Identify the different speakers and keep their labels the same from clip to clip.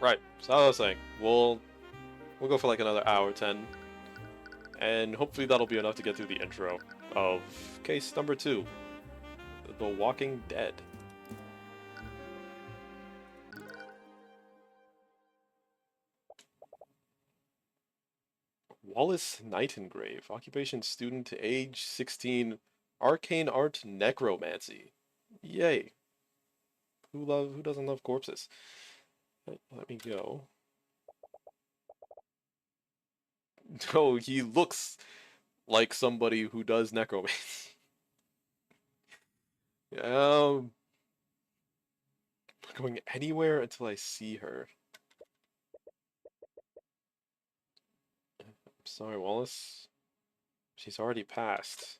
Speaker 1: Right. So I was saying, we'll go for like another hour 10, and hopefully that'll be enough to get through the intro of case number 2, The Walking Dead. Wallace Nightingrave, occupation student, age 16, arcane art necromancy. Yay. Who doesn't love corpses? Let me go. No, he looks like somebody who does necromancy. Um, going anywhere until I see her. I'm sorry, Wallace. She's already passed.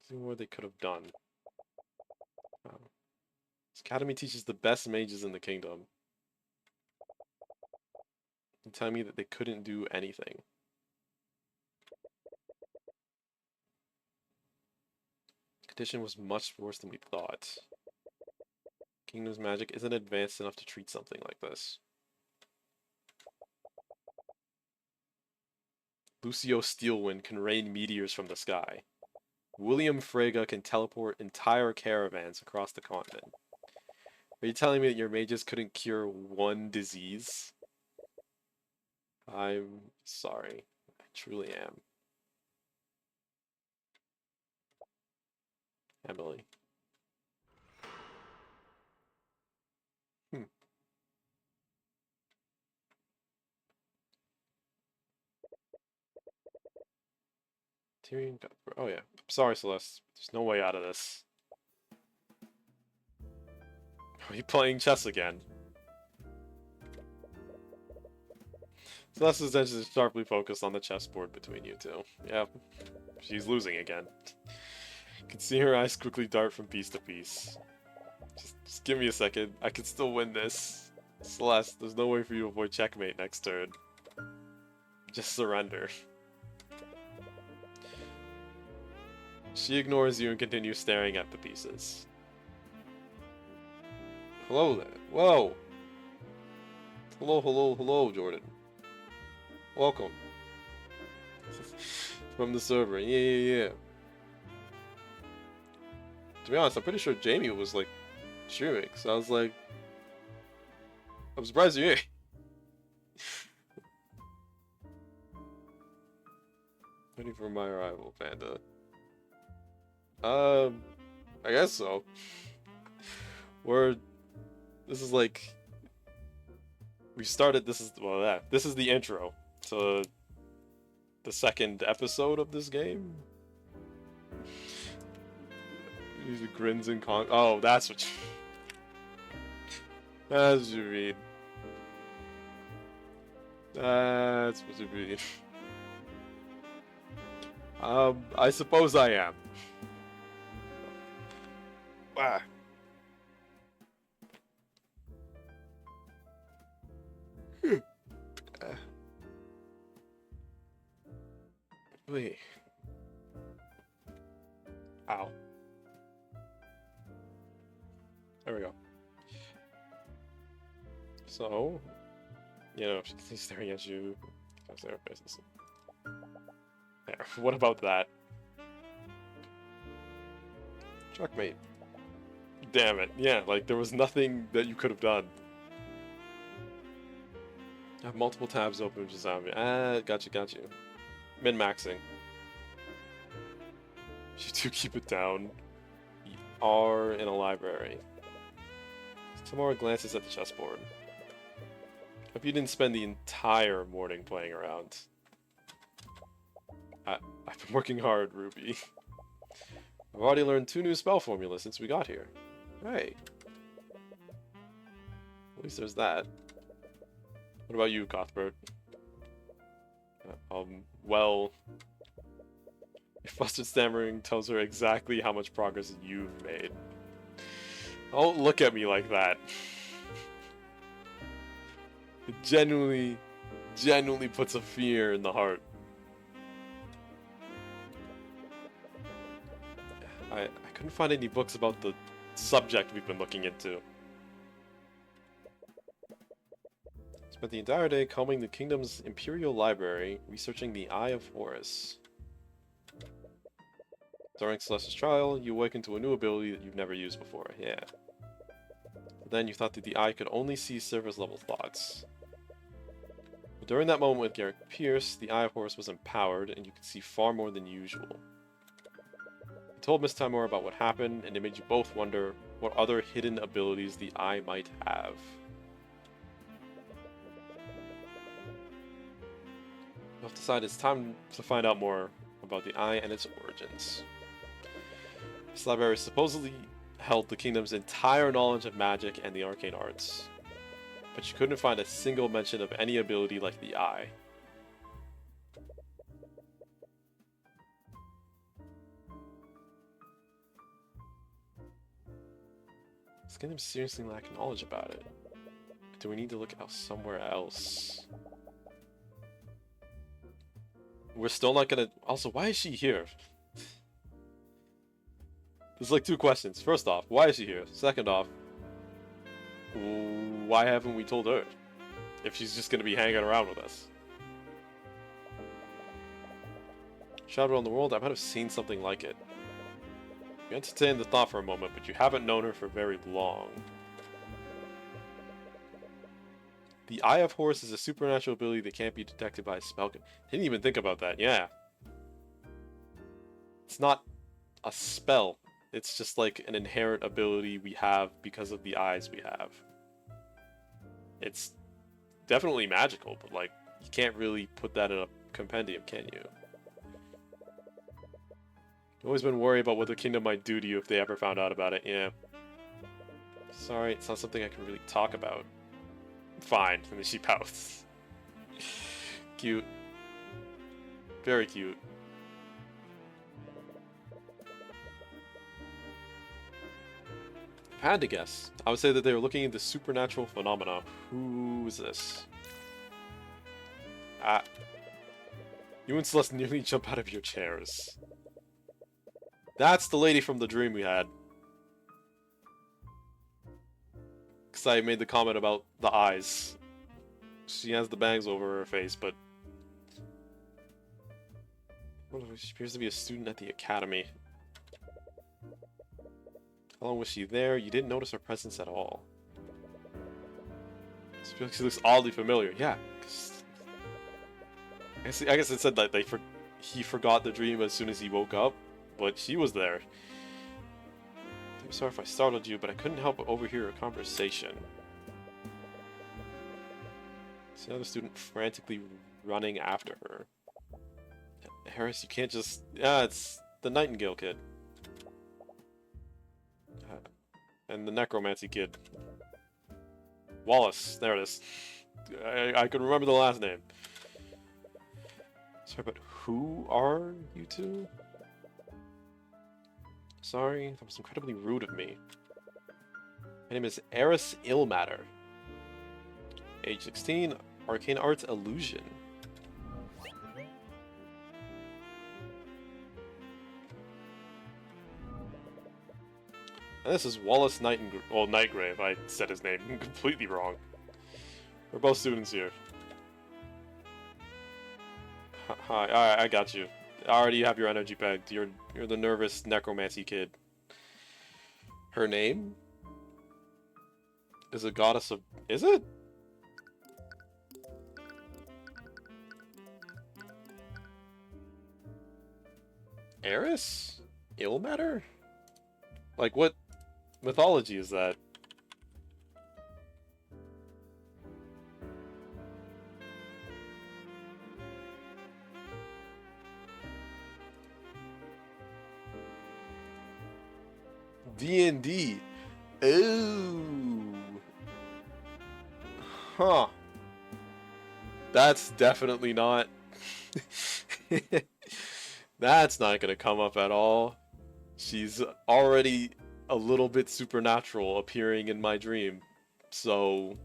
Speaker 1: See what they could have done. This academy teaches the best mages in the kingdom. You tell me that they couldn't do anything. The condition was much worse than we thought. Kingdom's magic isn't advanced enough to treat something like this. Lucio Steelwind can rain meteors from the sky. William Frege can teleport entire caravans across the continent. Are you telling me that your mages couldn't cure one disease? I'm sorry. I truly am. Emily. Tyrion Cuthbert. Oh yeah. I'm sorry, Celeste. There's no way out of this. Are you playing chess again? Celeste's attention is sharply focused on the chessboard between you two. Yep. She's losing again. You can see her eyes quickly dart from piece to piece. Just give me a second. I can still win this. Celeste, there's no way for you to avoid checkmate next turn. Just surrender. She ignores you and continues staring at the pieces. Hello there. Whoa! Hello, Jordan. Welcome. From the server. Yeah. To be honest, I'm pretty sure Jamie was like streaming, so I was like, I'm surprised you ain't. Ready for my arrival, Panda. I guess so. This is like, we started, this is the intro to the second episode of this game. These are grins and oh, that's what that's what you mean. That's what you mean. I suppose I am. Ah. Wait. Ow. There we go. So, you know, she's staring at you. There, what about that? Checkmate. Damn it. Yeah, like there was nothing that you could have done. I have multiple tabs open, just on me. Got you. Min-maxing. You do keep it down. You are in a library. Tamara glances at the chessboard. Hope you didn't spend the entire morning playing around. I've been working hard, Ruby. I've already learned 2 new spell formulas since we got here. Hey. At least there's that. What about you, Cuthbert? Well... Your flustered stammering tells her exactly how much progress you've made. Don't look at me like that. It genuinely puts a fear in the heart. I couldn't find any books about the subject we've been looking into. Spent the entire day combing the kingdom's imperial library, researching the Eye of Horus. During Celeste's trial, you awaken to a new ability that you've never used before. Yeah. But then you thought that the eye could only see surface level thoughts. But during that moment with Garrick Pierce, the Eye of Horus was empowered, and you could see far more than usual. You told Miss Timora about what happened, and it made you both wonder what other hidden abilities the eye might have. You've decided it's time to find out more about the eye and its origins. This library supposedly held the kingdom's entire knowledge of magic and the arcane arts, but you couldn't find a single mention of any ability like the eye. This kingdom seriously lacks knowledge about it. Do we need to look out somewhere else? We're still not gonna... Also, why is she here? There's like two questions. First off, why is she here? Second off, why haven't we told her? If she's just gonna be hanging around with us. Traveled around the world, I might have seen something like it. You entertained the thought for a moment, but you haven't known her for very long. The Eye of Horus is a supernatural ability that can't be detected by a spell. Didn't even think about that, yeah. It's not a spell. It's just like an inherent ability we have because of the eyes we have. It's definitely magical, but like, you can't really put that in a compendium, can you? You've always been worried about what the kingdom might do to you if they ever found out about it, yeah. Sorry, it's not something I can really talk about. Fine, and then she pouts. Cute. Very cute. If I had to guess, I would say that they were looking into supernatural phenomena. Who is this? Ah. You and Celeste nearly jump out of your chairs. That's the lady from the dream we had. Because I made the comment about the eyes. She has the bangs over her face, but... She appears to be a student at the academy. How long was she there? You didn't notice her presence at all. I feel like she looks oddly familiar. Yeah. I guess it said that he forgot the dream as soon as he woke up, but she was there. I'm sorry if I startled you, but I couldn't help but overhear a conversation. See another student frantically running after her. Harris, you can't just... Yeah, it's the Nightingale kid. And the Necromancy kid. Wallace, there it is. I can remember the last name. Sorry, but who are you two? Sorry, that was incredibly rude of me. My name is Eris Illmatter. Age 16, Arcane Arts Illusion. And this is Wallace Nightgrave. I said his name completely wrong. We're both students here. Hi, I got you. I already have your energy pegged. You're the nervous necromancy kid. Her name is a goddess of... Is it? Eris? Illmatter? Like, what mythology is that? D&D. Ooh. Huh. That's definitely not... That's not gonna come up at all. She's already a little bit supernatural appearing in my dream, so...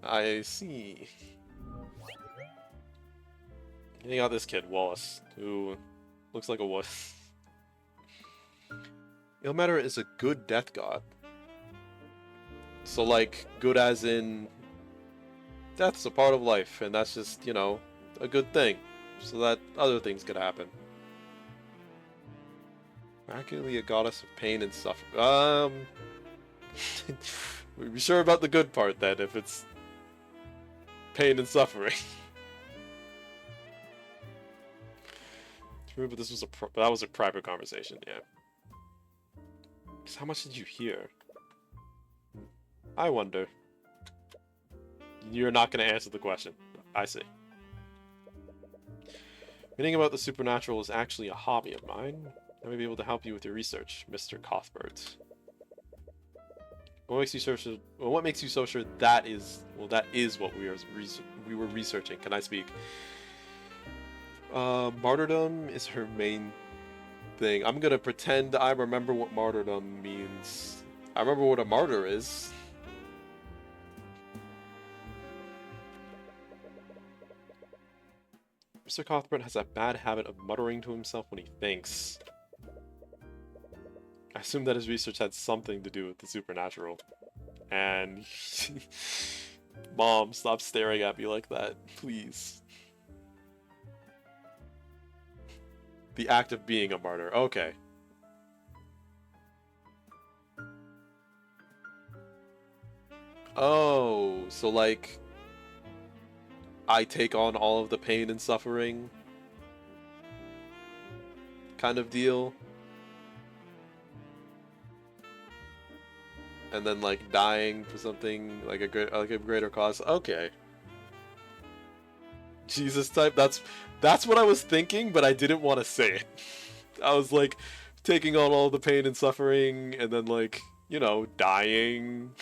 Speaker 1: I see. You got this kid, Wallace, who looks like a wuss. Ilmatter is a good death god. So, like, good as in death's a part of life, and that's just, you know, a good thing. So that other things could happen. Miraculously a goddess of pain and suffering. Be sure about the good part then, if it's pain and suffering. True, but this was that was a private conversation, yeah. Because how much did you hear? I wonder. You're not going to answer the question. I see. Reading about the supernatural is actually a hobby of mine. I may be able to help you with your research, Mr. Cuthbert. What makes you so sure? Well, what makes you so sure that is? Well, that is what we were researching. Can I speak? Martyrdom is her main thing. I'm gonna pretend I remember what martyrdom means. I remember what a martyr is. Mr. Cuthbert has a bad habit of muttering to himself when he thinks. I assume that his research had something to do with the supernatural. And... Mom, stop staring at me like that, please. The act of being a martyr. Okay. Oh, so like... I take on all of the pain and suffering kind of deal. And then like dying for something like a greater cause. Okay. Jesus type. That's what I was thinking, but I didn't want to say it. I was like taking on all the pain and suffering and then like, you know, dying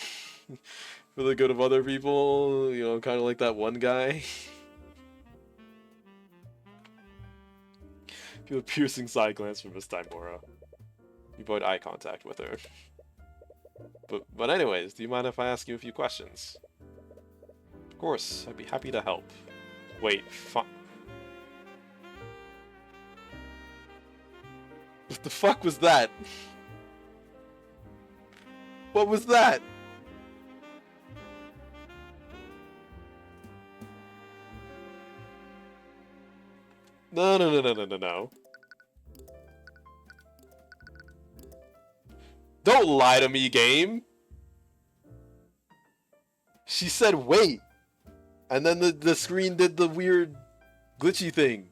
Speaker 1: for the good of other people, you know, kind of like that one guy. Feel a piercing side glance from Miss Timora. You avoid eye contact with her. But anyways, do you mind if I ask you a few questions? Of course, I'd be happy to help. Wait, what the fuck was that? What was that? No. Don't lie to me, game! She said wait! And then the screen did the weird glitchy thing.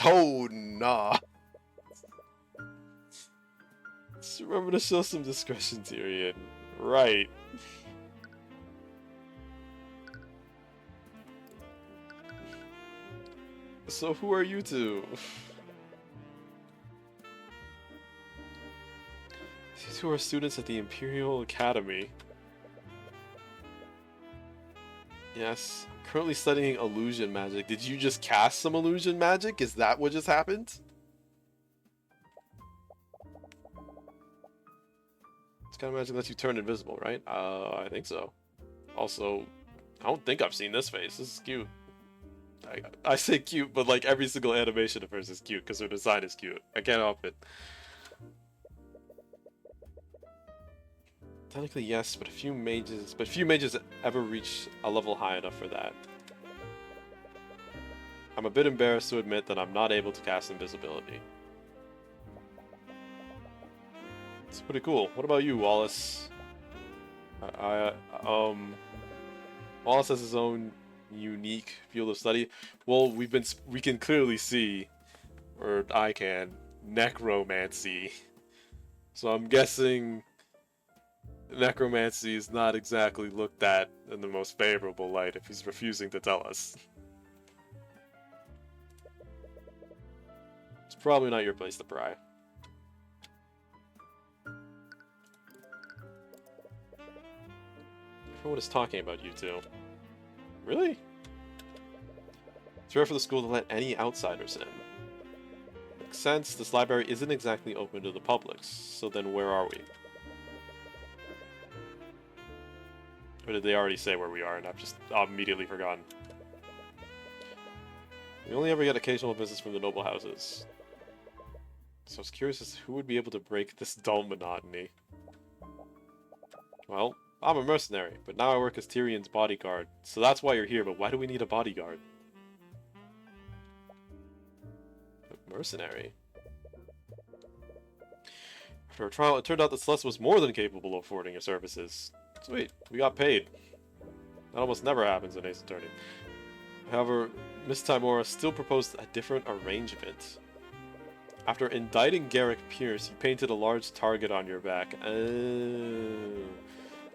Speaker 1: Oh, nah. Just remember to show some discretion, Tyrion. Right. So who are you two? These two are students at the Imperial Academy. Yes, I'm currently studying illusion magic. Did you just cast some illusion magic? Is that what just happened? This kind of magic lets you turn invisible, right? I think so. Also, I don't think I've seen this face. This is cute. I say cute, but like every single animation of hers is cute because her design is cute. I can't help it. Technically yes, but few mages ever reach a level high enough for that. I'm a bit embarrassed to admit that I'm not able to cast invisibility. It's pretty cool. What about you, Wallace? Wallace has his own unique field of study. Well, we can clearly see, or I can, necromancy. So I'm guessing necromancy is not exactly looked at in the most favorable light if he's refusing to tell us. It's probably not your place to pry. Everyone is talking about you two. Really? It's rare for the school to let any outsiders in. Makes sense, this library isn't exactly open to the public, so then where are we? Or did they already say where we are and I've just immediately forgotten? We only ever get occasional visits from the noble houses. So I was curious as to who would be able to break this dull monotony. Well, I'm a mercenary, but now I work as Tyrion's bodyguard. So that's why you're here, but why do we need a bodyguard? A mercenary? After a trial, it turned out that Celeste was more than capable of affording your services. Sweet, we got paid. That almost never happens in Ace Attorney. However, Miss Timora still proposed a different arrangement. After indicting Garrick Pierce, he painted a large target on your back. Oh.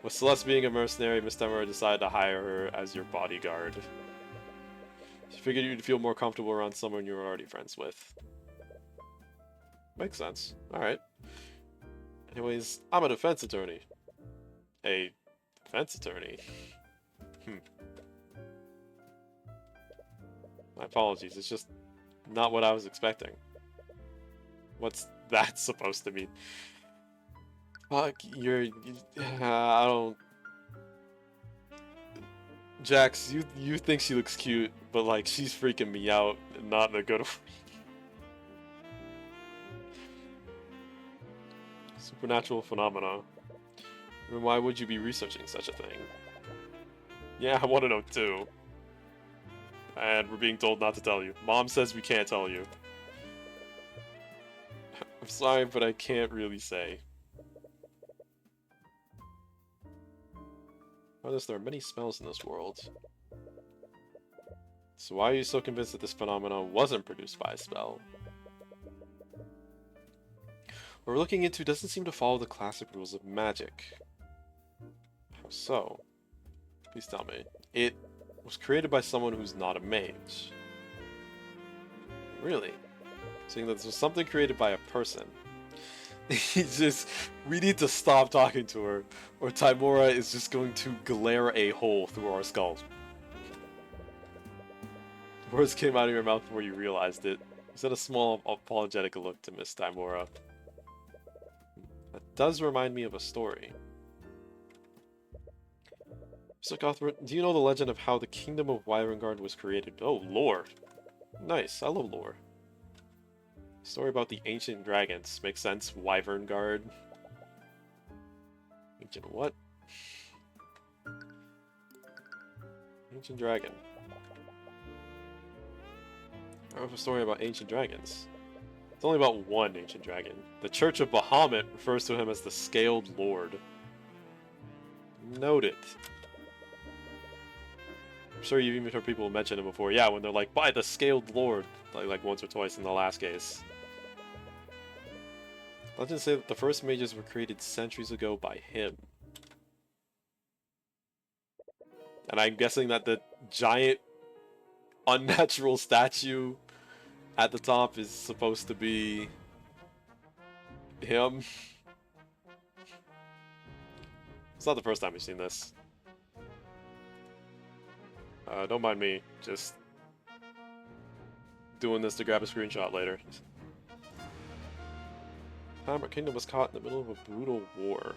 Speaker 1: With Celeste being a mercenary, Miss Timora decided to hire her as your bodyguard. She figured you'd feel more comfortable around someone you were already friends with. Makes sense. Alright. Anyways, I'm a defense attorney. A defense attorney? My apologies, it's just not what I was expecting. What's that supposed to mean? Fuck, I don't... Jax, you think she looks cute, but like, she's freaking me out, not in a good way. Supernatural phenomena. And why would you be researching such a thing? Yeah, I want to know too. And we're being told not to tell you. Mom says we can't tell you. I'm sorry, but I can't really say. Notice there are many spells in this world. So why are you so convinced that this phenomenon wasn't produced by a spell? What we're looking into doesn't seem to follow the classic rules of magic. How so? Please tell me. It was created by someone who's not a mage. Really? Saying that this was something created by a person. We need to stop talking to her, or Timora is just going to glare a hole through our skulls. Words came out of your mouth before you realized it. You sent a small apologetic look to Miss Timora. That does remind me of a story. Mr. Cuthbert, do you know the legend of how the Kingdom of Wyverngard was created? Oh, lore. Nice, I love lore. Story about the ancient dragons. Makes sense, Wyverngard. Ancient what? Ancient dragon. I have a story about ancient dragons. It's only about one ancient dragon. The Church of Bahamut refers to him as the Scaled Lord. Noted. I'm sure you've even heard people mention him before. Yeah, when they're like, by the Scaled Lord. Like once or twice in the last case. Legends say that the first mages were created centuries ago by him. And I'm guessing that the giant unnatural statue at the top is supposed to be him. It's not the first time we've seen this. Don't mind me, just doing this to grab a screenshot later. Our kingdom was caught in the middle of a brutal war.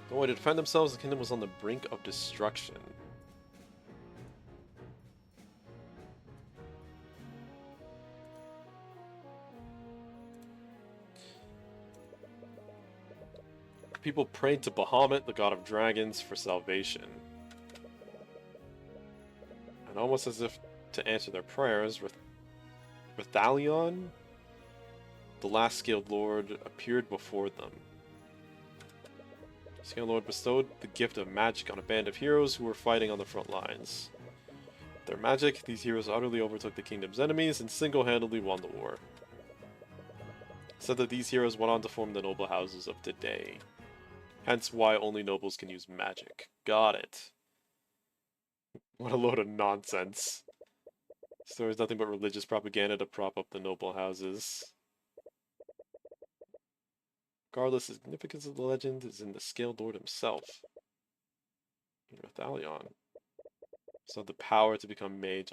Speaker 1: Though to defend themselves, the kingdom was on the brink of destruction. People prayed to Bahamut, the god of dragons, for salvation. And almost as if to answer their prayers, Rithalion, the last Scaled Lord, appeared before them. The Scaled Lord bestowed the gift of magic on a band of heroes who were fighting on the front lines. With their magic, these heroes utterly overtook the kingdom's enemies and single-handedly won the war. It said that these heroes went on to form the noble houses of today. Hence why only nobles can use magic. Got it. What a load of nonsense. The story is nothing but religious propaganda to prop up the noble houses. Regardless, the significance of the legend is in the Scaled Lord himself. Rithalion. So the power to become a mage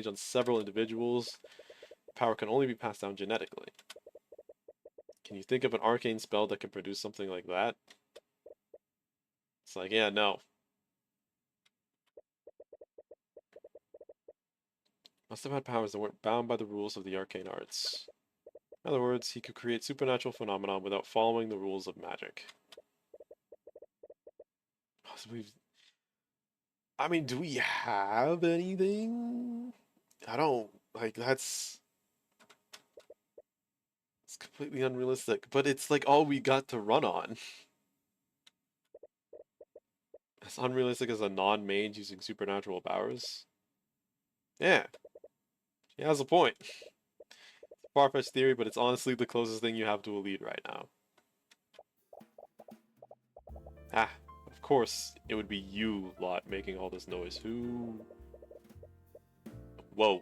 Speaker 1: on several individuals. The power can only be passed down genetically. Can you think of an arcane spell that can produce something like that? It's like, yeah, no. Must have had powers that weren't bound by the rules of the arcane arts. In other words, he could create supernatural phenomena without following the rules of magic. Possibly. I mean, do we have anything? I don't. Like, that's. It's completely unrealistic. But it's like all we got to run on. As unrealistic as a non-mage using supernatural powers. Yeah. He has a point. Far-fetched theory, but it's honestly the closest thing you have to a lead right now. Ah, of course, it would be you lot making all this noise. Who? Whoa.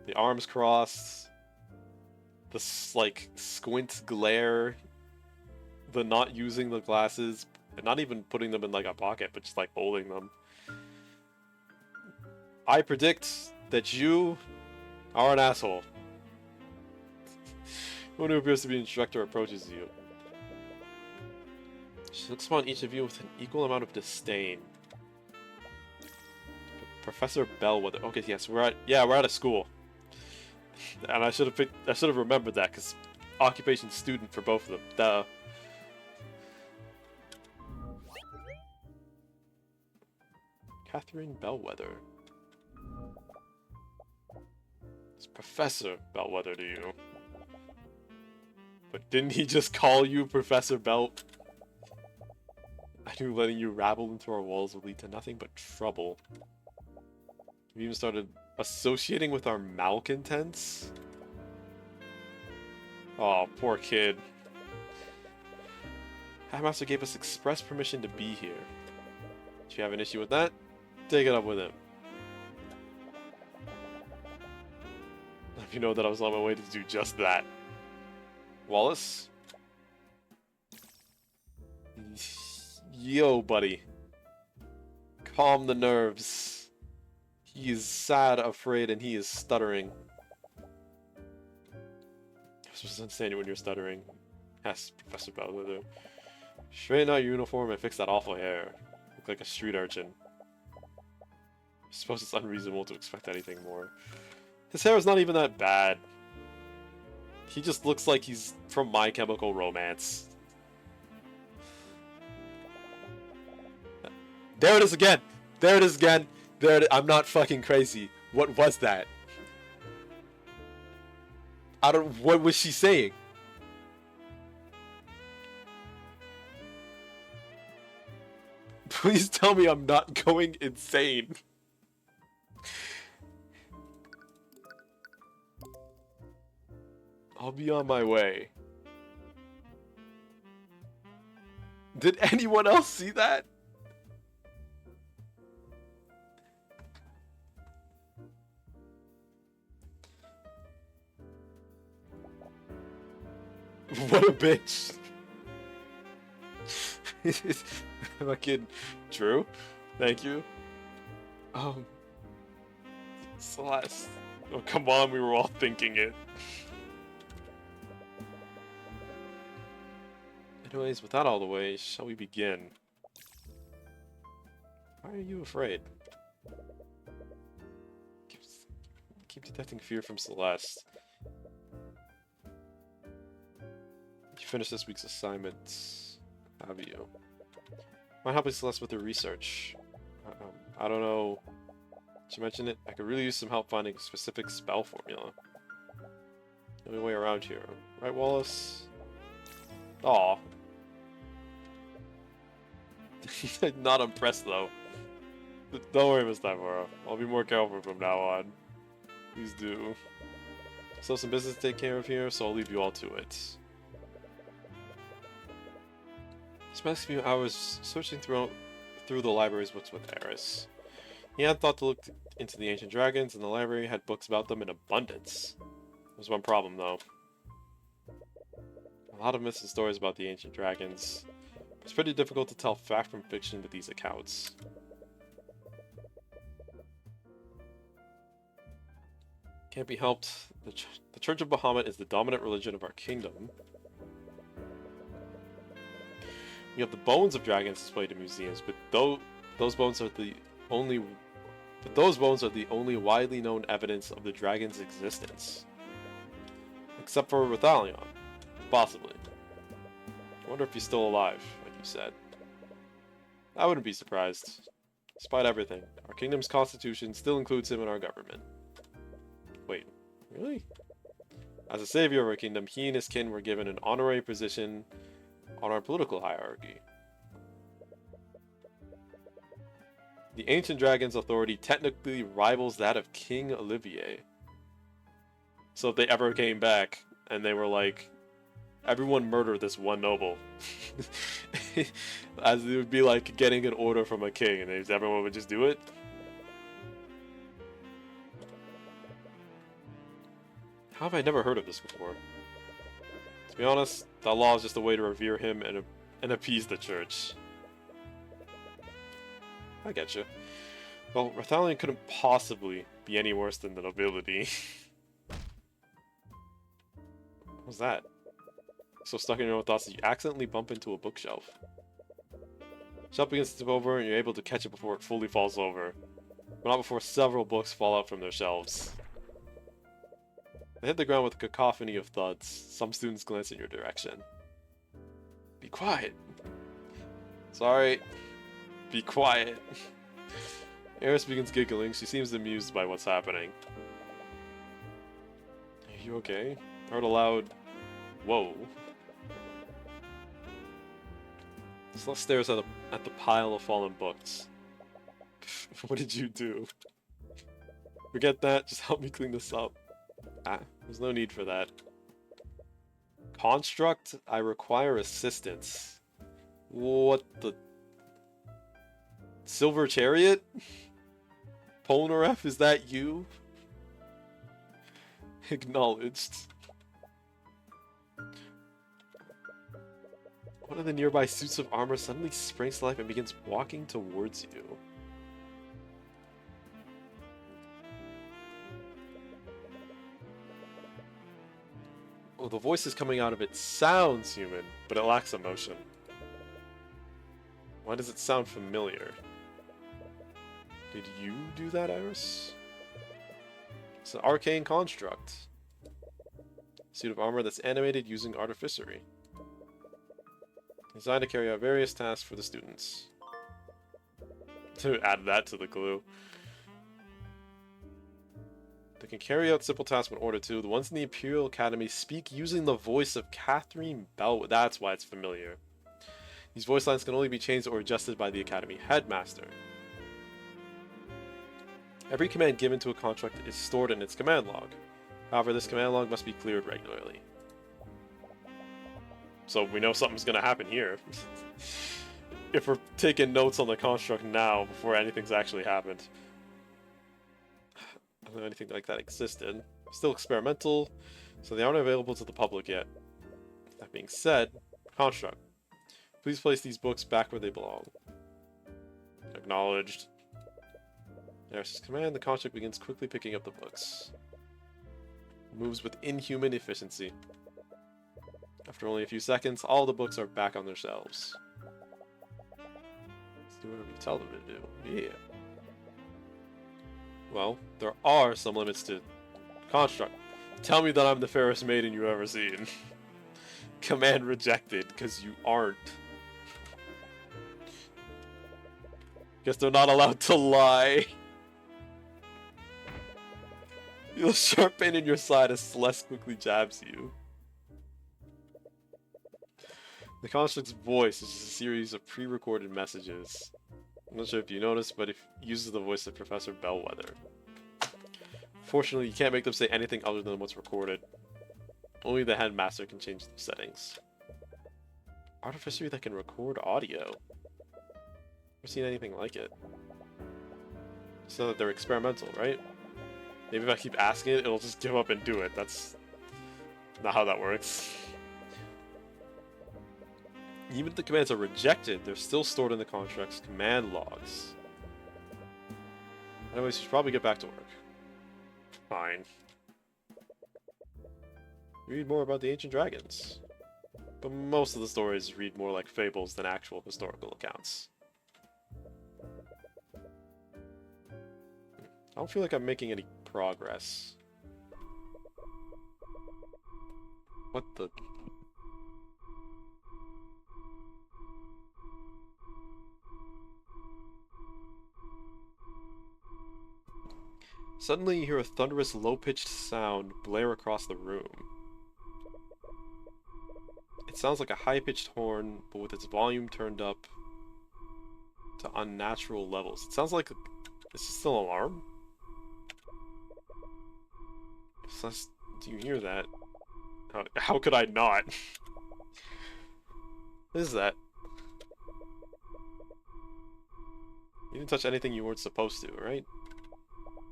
Speaker 1: The arms crossed. The, like, squint glare. The not using the glasses. And not even putting them in, like, a pocket, but just, like, holding them. I predict that you are an asshole. One who appears to be an instructor approaches you. She looks upon each of you with an equal amount of disdain. Professor Bellwether. Okay, yes, we're at a school. And I should have remembered that, because occupation student for both of them. Duh. Catherine Bellwether. It's Professor Bellwether to you. But didn't he just call you Professor Bell? I knew letting you rabble into our walls would lead to nothing but trouble. We even started associating with our malcontents? Oh, poor kid. Headmaster gave us express permission to be here. If you have an issue with that, take it up with him. Let me know that I was on my way to do just that. Wallace? Yo, buddy. Calm the nerves. He is sad, afraid, and he is stuttering. I'm supposed to understand you when you're stuttering. Yes, Professor Bellwether. Straighten out your uniform and fix that awful hair. Look like a street urchin. I suppose it's unreasonable to expect anything more. His hair is not even that bad. He just looks like he's from My Chemical Romance. There it is again! There it is again! I'm not fucking crazy. What was that? What was she saying? Please tell me I'm not going insane. I'll be on my way. Did anyone else see that? What a bitch. Fucking true. Thank you. Celeste. Oh, come on, we were all thinking it. Anyways, with that all the way, shall we begin? Why are you afraid? Keep detecting fear from Celeste. You finished this week's assignment, have you? Mind helping Celeste with her research? I don't know. Did you mention it? I could really use some help finding a specific spell formula. The only way around here, right, Wallace? Aw. He's not impressed though. Don't worry, Miss Navarro. I'll be more careful from now on. Please do. So some business to take care of here, so I'll leave you all to it. Spent a few hours searching through the library's books with Eris. He had thought to look into the ancient dragons, and the library had books about them in abundance. There's one problem though. A lot of myths and stories about the ancient dragons. It's pretty difficult to tell fact from fiction with these accounts. Can't be helped. The Church of Bahamut is the dominant religion of our kingdom. We have the bones of dragons displayed in museums, but those bones are the only But those bones are the only widely known evidence of the dragon's existence. Except for Rathalion. Possibly. I wonder if he's still alive, like you said. I wouldn't be surprised. Despite everything, our kingdom's constitution still includes him in our government. Wait, really? As a savior of our kingdom, he and his kin were given an honorary position on our political hierarchy. The ancient dragon's authority technically rivals that of King Olivier. So if they ever came back and they were like, everyone murdered this one noble. As it would be like getting an order from a king and everyone would just do it. How have I never heard of this before? To be honest, that law is just a way to revere him and appease the church. I get you. Well, Rathalion couldn't possibly be any worse than the nobility. What was that? So stuck in your own thoughts that you accidentally bump into a bookshelf. Shelf begins to tip over and you're able to catch it before it fully falls over. But not before several books fall out from their shelves. They hit the ground with a cacophony of thuds. Some students glance in your direction. Be quiet. Sorry. Be quiet. Eris begins giggling. She seems amused by what's happening. Are you okay? I heard a loud, whoa. Slut stares at the pile of fallen books. What did you do? Forget that, just help me clean this up. Ah, there's no need for that. Construct, I require assistance. What the... Silver Chariot? Polnareff, is that you? Acknowledged. One of the nearby suits of armor suddenly springs to life and begins walking towards you. Oh, the voice is coming out of it sounds human, but it lacks emotion. Why does it sound familiar? Did you do that, Iris? It's an arcane construct. Suit of armor that's animated using artificery. Designed to carry out various tasks for the students. To add that to the clue. They can carry out simple tasks when ordered to. The ones in the Imperial Academy speak using the voice of Catherine Bell. That's why it's familiar. These voice lines can only be changed or adjusted by the Academy Headmaster. Every command given to a construct is stored in its command log. However, this command log must be cleared regularly. So we know something's going to happen here. If we're taking notes on the construct now, before anything's actually happened. I don't know anything like that existed. Still experimental, so they aren't available to the public yet. That being said, construct. Please place these books back where they belong. Acknowledged. There's his command. The construct begins quickly picking up the books. Moves with inhuman efficiency. After only a few seconds, all the books are back on their shelves. Let's do whatever you tell them to do. Yeah. Well, there are some limits to construct. Tell me that I'm the fairest maiden you've ever seen. Command rejected, because you aren't. Guess they're not allowed to lie. Feel a sharp pain in your side as Celeste quickly jabs you. The construct's voice is just a series of pre-recorded messages. I'm not sure if you noticed, but it uses the voice of Professor Bellwether. Fortunately, you can't make them say anything other than what's recorded. Only the headmaster can change the settings. Artificery that can record audio. Never seen anything like it. So that they're experimental, right? Maybe if I keep asking it, it'll just give up and do it. That's not how that works. Even if the commands are rejected, they're still stored in the construct's command logs. Anyways, you should probably get back to work. Fine. Read more about the ancient dragons. But most of the stories read more like fables than actual historical accounts. don't feel like I'm making any progress. What the... Suddenly you hear a thunderous low-pitched sound blare across the room. It sounds like a high-pitched horn, but with its volume turned up to unnatural levels. It sounds like... Is this still an alarm? Do you hear that? How could I not? What is that? You didn't touch anything you weren't supposed to, right?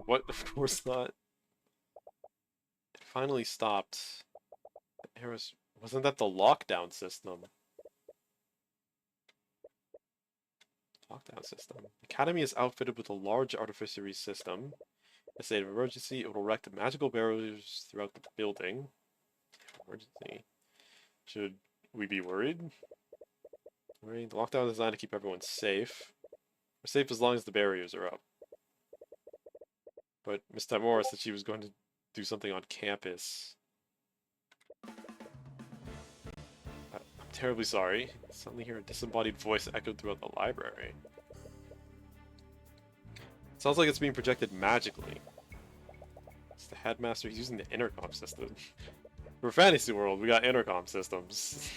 Speaker 1: What? Of course not. It finally stopped. Wasn't that the lockdown system? Lockdown system. Academy is outfitted with a large artificery system. In a state of emergency, it will erect magical barriers throughout the building. Emergency. Should we be worried? Worried. The lockdown is designed to keep everyone safe. We're safe as long as the barriers are up. But Miss Tamora said she was going to do something on campus. I'm terribly sorry. I suddenly hear a disembodied voice echoed throughout the library. It sounds like it's being projected magically. It's the headmaster. He's using the intercom system. For Fantasy World, we got intercom systems.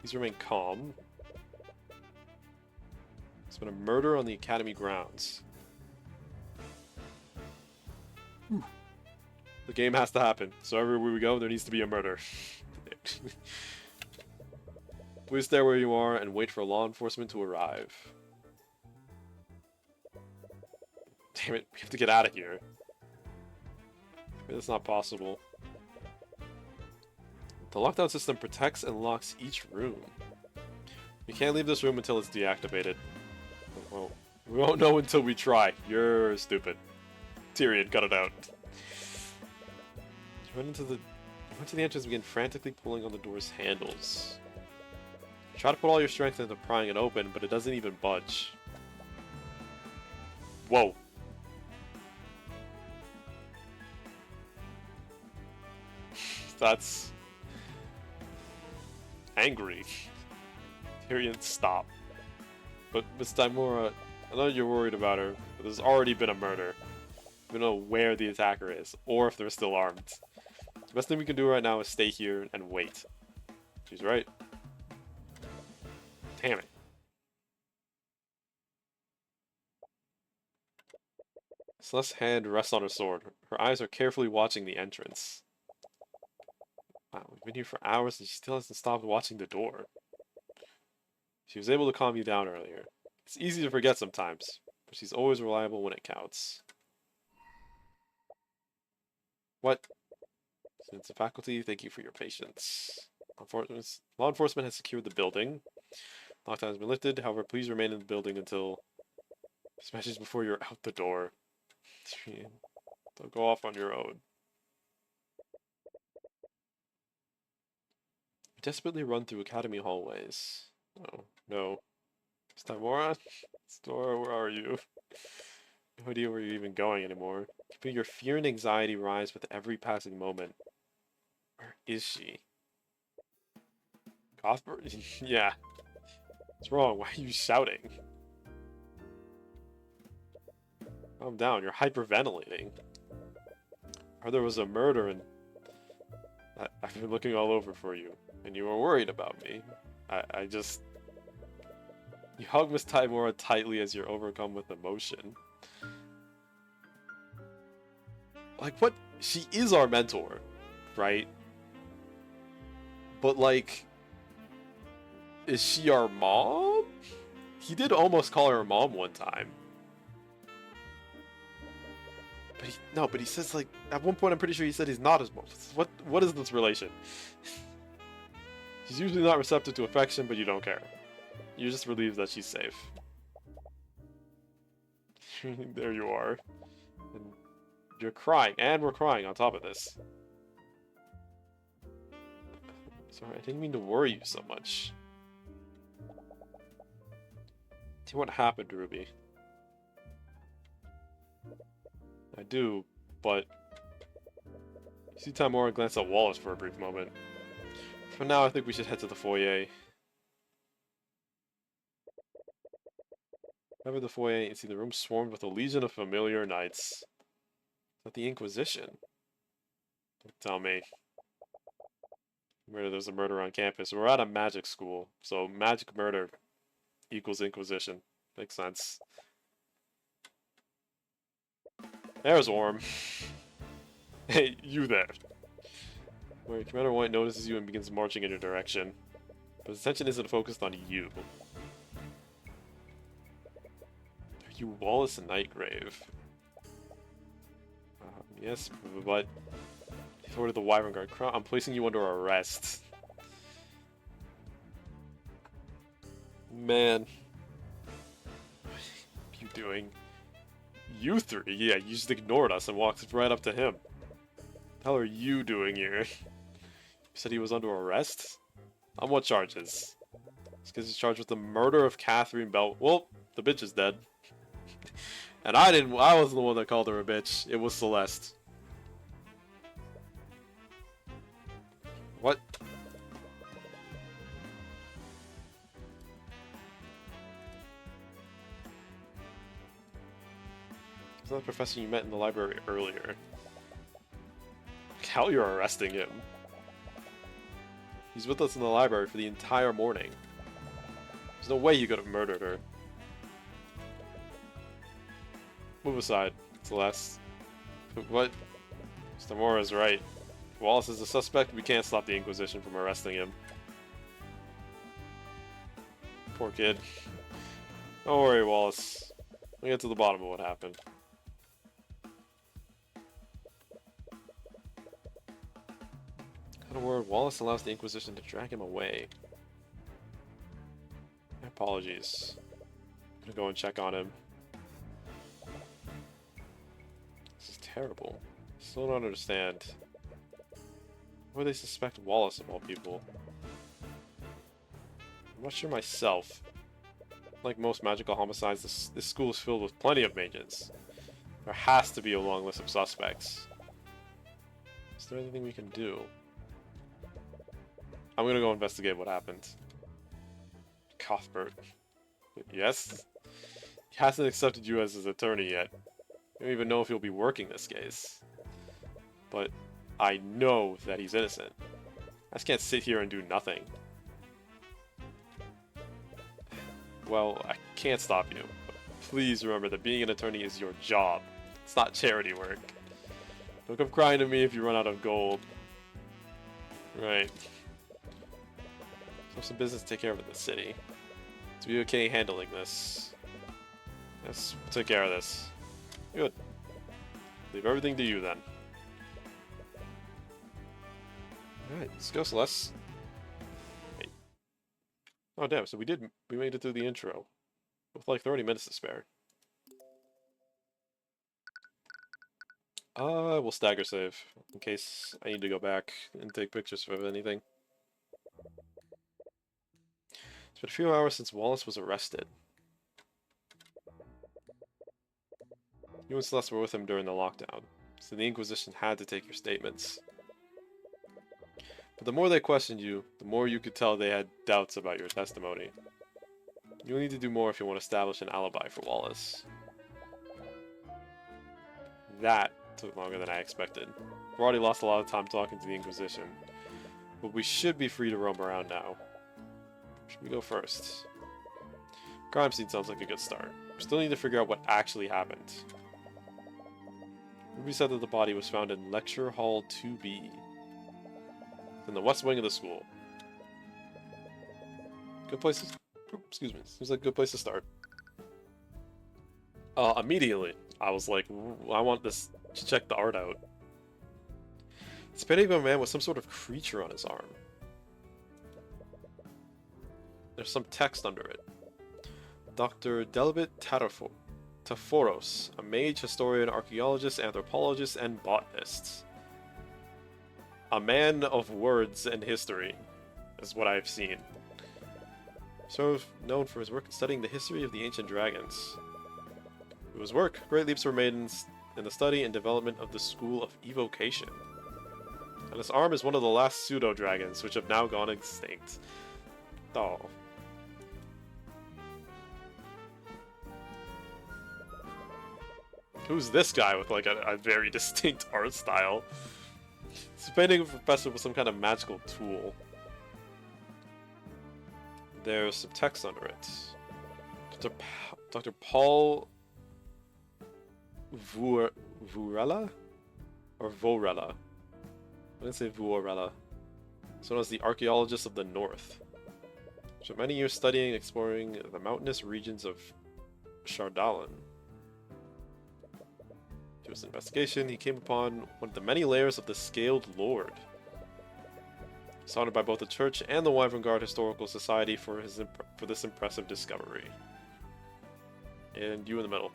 Speaker 1: Please remain calm. There's been a murder on the Academy grounds. The game has to happen, so everywhere we go, there needs to be a murder. Please stay where you are and wait for law enforcement to arrive. Damn it, we have to get out of here. That's not possible. The lockdown system protects and locks each room. We can't leave this room until it's deactivated. Well, we won't know until we try. You're stupid. Tyrion, cut it out. You went to the entrance and began frantically pulling on the door's handles. You try to put all your strength into prying it open, but it doesn't even budge. Whoa. That's... angry. Tyrion, stop. But Miss Daimora, I know you're worried about her, but there's already been a murder. We don't know where the attacker is, or if they're still armed. The best thing we can do right now is stay here and wait. She's right. Damn it. Celeste's hand rests on her sword. Her eyes are carefully watching the entrance. Wow, we've been here for hours and she still hasn't stopped watching the door. She was able to calm you down earlier. It's easy to forget sometimes, but she's always reliable when it counts. What? Since the faculty, thank you for your patience. Law enforcement has secured the building. Lockdown has been lifted, however, please remain in the building until smashes before you're out the door. Don't go off on your own. You desperately run through academy hallways. Oh, no. Stamora? Stora, where are you? No idea where you're even going anymore. You feel your fear and anxiety rise with every passing moment. Where is she? Cuthbert? Yeah. What's wrong? Why are you shouting? Calm down, you're hyperventilating. Or there was a murder and... I've been looking all over for you, and you were worried about me. I just... You hug Miss Taimora tightly as you're overcome with emotion. Like, what? She is our mentor, right? But, like... Is she our mom? He did almost call her mom one time. But he says, like, at one point I'm pretty sure he said he's not his mom. What is this relation? She's usually not receptive to affection, but you don't care. You're just relieved that she's safe. There you are. And you're crying, and we're crying on top of this. Sorry, I didn't mean to worry you so much. Tell me what happened, Ruby. I do, but... You see Timora and glance at Wallace for a brief moment. For now, I think we should head to the foyer. Enter the foyer and see the room swarmed with a legion of familiar knights. Is that the Inquisition? Don't tell me. There's a murder on campus. We're at a magic school, so magic murder equals Inquisition. Makes sense. There's Orm. Hey, you there. Where Commander White notices you and begins marching in your direction. But his attention isn't focused on you. Are you Wallace Nightgrave? Yes, but... He's ordered the Wyvern Guard. I'm placing you under arrest. Man. What are you doing? You three? Yeah, you just ignored us and walked right up to him. What the hell are you doing here? You said he was under arrest? On what charges? It's because he's charged with the murder of Catherine Bell. Well, the bitch is dead. And I wasn't the one that called her a bitch. It was Celeste. What? Is that the professor you met in the library earlier? How you're arresting him? He's with us in the library for the entire morning. There's no way you could have murdered her. Move aside, Celeste. What? Mr. Moore is right. If Wallace is a suspect, we can't stop the Inquisition from arresting him. Poor kid. Don't worry, Wallace. We'll get to the bottom of what happened. In a word, Wallace allows the Inquisition to drag him away. My apologies. I'm gonna go and check on him. This is terrible. I still don't understand. Why would they suspect Wallace of all people? I'm not sure myself. Like most magical homicides, this school is filled with plenty of mages. There has to be a long list of suspects. Is there anything we can do? I'm gonna go investigate what happened. Cuthbert. Yes? He hasn't accepted you as his attorney yet. I don't even know if he'll be working this case. But I know that he's innocent. I just can't sit here and do nothing. Well, I can't stop you. But please remember that being an attorney is your job. It's not charity work. Don't come crying to me if you run out of gold. Right. So I have some business to take care of in the city. To be okay handling this. Yes, we'll take care of this. Good. Leave everything to you then. Alright, let's go, Celeste. Wait. Oh damn, so we made it through the intro. With like 30 minutes to spare. We'll stagger save, in case I need to go back and take pictures of anything. It's been a few hours since Wallace was arrested. You and Celeste were with him during the lockdown, so the Inquisition had to take your statements. But the more they questioned you, the more you could tell they had doubts about your testimony. You'll need to do more if you want to establish an alibi for Wallace. That took longer than I expected. We've already lost a lot of time talking to the Inquisition, but we should be free to roam around now. Should we go first? Crime scene sounds like a good start. We still need to figure out what actually happened. Ruby said that the body was found in Lecture Hall 2B. In the west wing of the school. Good place to... Excuse me. Seems like a good place to start. Immediately, I was like, I want this to check the art out. It's a painting of a man with some sort of creature on his arm. There's some text under it. Dr. Delbit Taforos, a mage, historian, archaeologist, anthropologist, and botanist. A man of words and history, is what I've seen. So known for his work in studying the history of the ancient dragons. Through his work, great leaps were made in in the study and development of the School of Evocation. And this arm is one of the last pseudo-dragons, which have now gone extinct. Oh. Who's this guy with like a very distinct art style? He's painting a professor with some kind of magical tool. There's some text under it. Dr. Paul Vorella? Or Vorella? I didn't say Vorella. So known as the Archaeologist of the North. After many years studying and exploring the mountainous regions of Shardalan. To his investigation, he came upon one of the many layers of the Scaled Lord. He's honored by both the Church and the Wyvern Guard Historical Society for this impressive discovery. And you in the middle.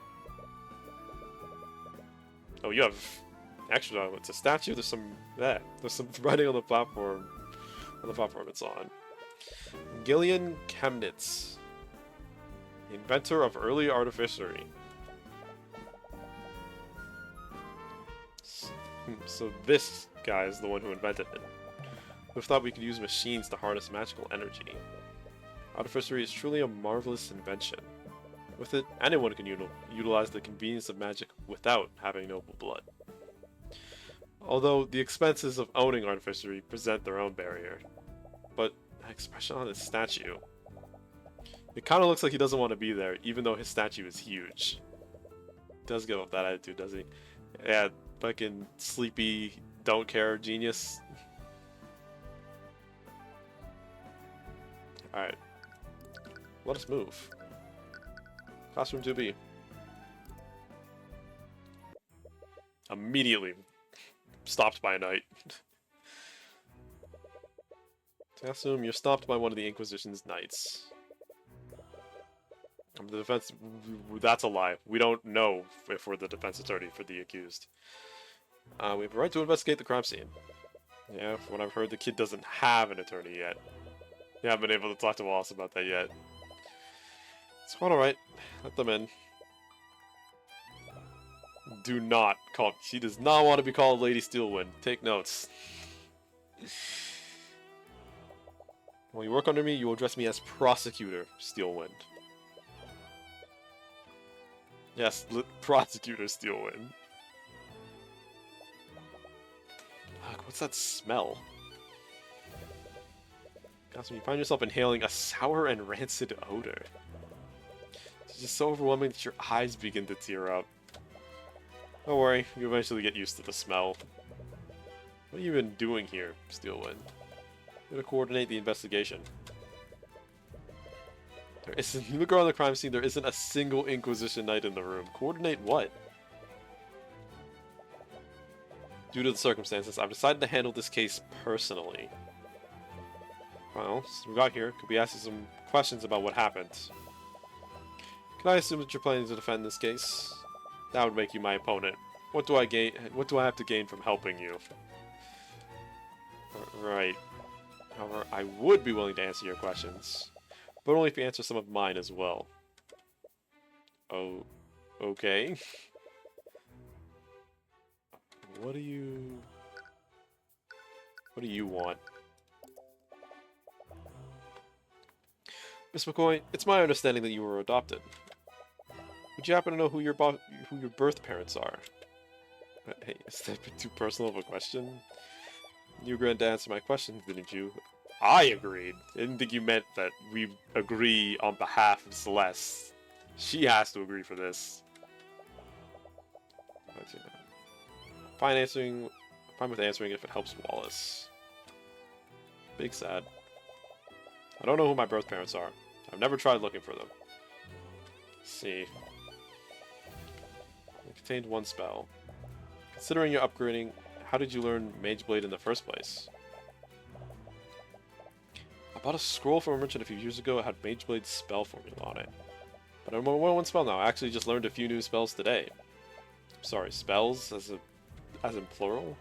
Speaker 1: Oh, you have... Actually, no, it's a statue. There's some writing on the platform. On the platform it's on. Gillian Chemnitz, the inventor of early artificery. So this guy is the one who invented it. We thought we could use machines to harness magical energy. Artificery is truly a marvelous invention. With it, anyone can utilize the convenience of magic without having noble blood. Although the expenses of owning artificery present their own barrier. But that expression on his statue, it kind of looks like he doesn't want to be there, even though his statue is huge. Does give up that attitude, does he? Yeah, fucking sleepy, don't care genius. Alright. Let us move. Classroom 2B. Immediately stopped by a knight. I assume you're stopped by one of the Inquisition's knights. The defense... That's a lie. We don't know if we're the defense attorney for the accused. We have a right to investigate the crime scene. Yeah, from what I've heard, the kid doesn't have an attorney yet. Yeah, I haven't been able to talk to Wallace about that yet. It's quite alright. Let them in. Do not call... She does not want to be called Lady Steelwind. Take notes. When you work under me, you will address me as Prosecutor Steelwind. Yes, Prosecutor Steelwind. Fuck, what's that smell? Gosh, when you find yourself inhaling a sour and rancid odor. It's just so overwhelming that your eyes begin to tear up. Don't worry, you eventually get used to the smell. What are you even doing here, Steelwind? I'm gonna coordinate the investigation. You look around the crime scene, there isn't a single Inquisition knight in the room. Coordinate what? Due to the circumstances, I've decided to handle this case personally. Well, since we got here, could we ask you some questions about what happened? Can I assume that you're planning to defend this case? That would make you my opponent. What do I gain? What do I have to gain from helping you? Right. However, I would be willing to answer your questions, but only if you answer some of mine as well. Oh, okay. What do you want? Miss McCoy, it's my understanding that you were adopted. Would you happen to know who your birth parents are? Hey, is that too personal of a question? You agreed to answer my questions, didn't you? I agreed. I didn't think you meant that we agree on behalf of Celeste. She has to agree for this. Fine with answering if it helps Wallace. Big sad. I don't know who my birth parents are. I've never tried looking for them. Let's see. It contained one spell. Considering your upgrading, how did you learn Mageblade in the first place? I bought a scroll from a merchant a few years ago that had Mageblade spell formula on it. But I'm only one spell now. I actually just learned a few new spells today. Sorry, spells as in plural?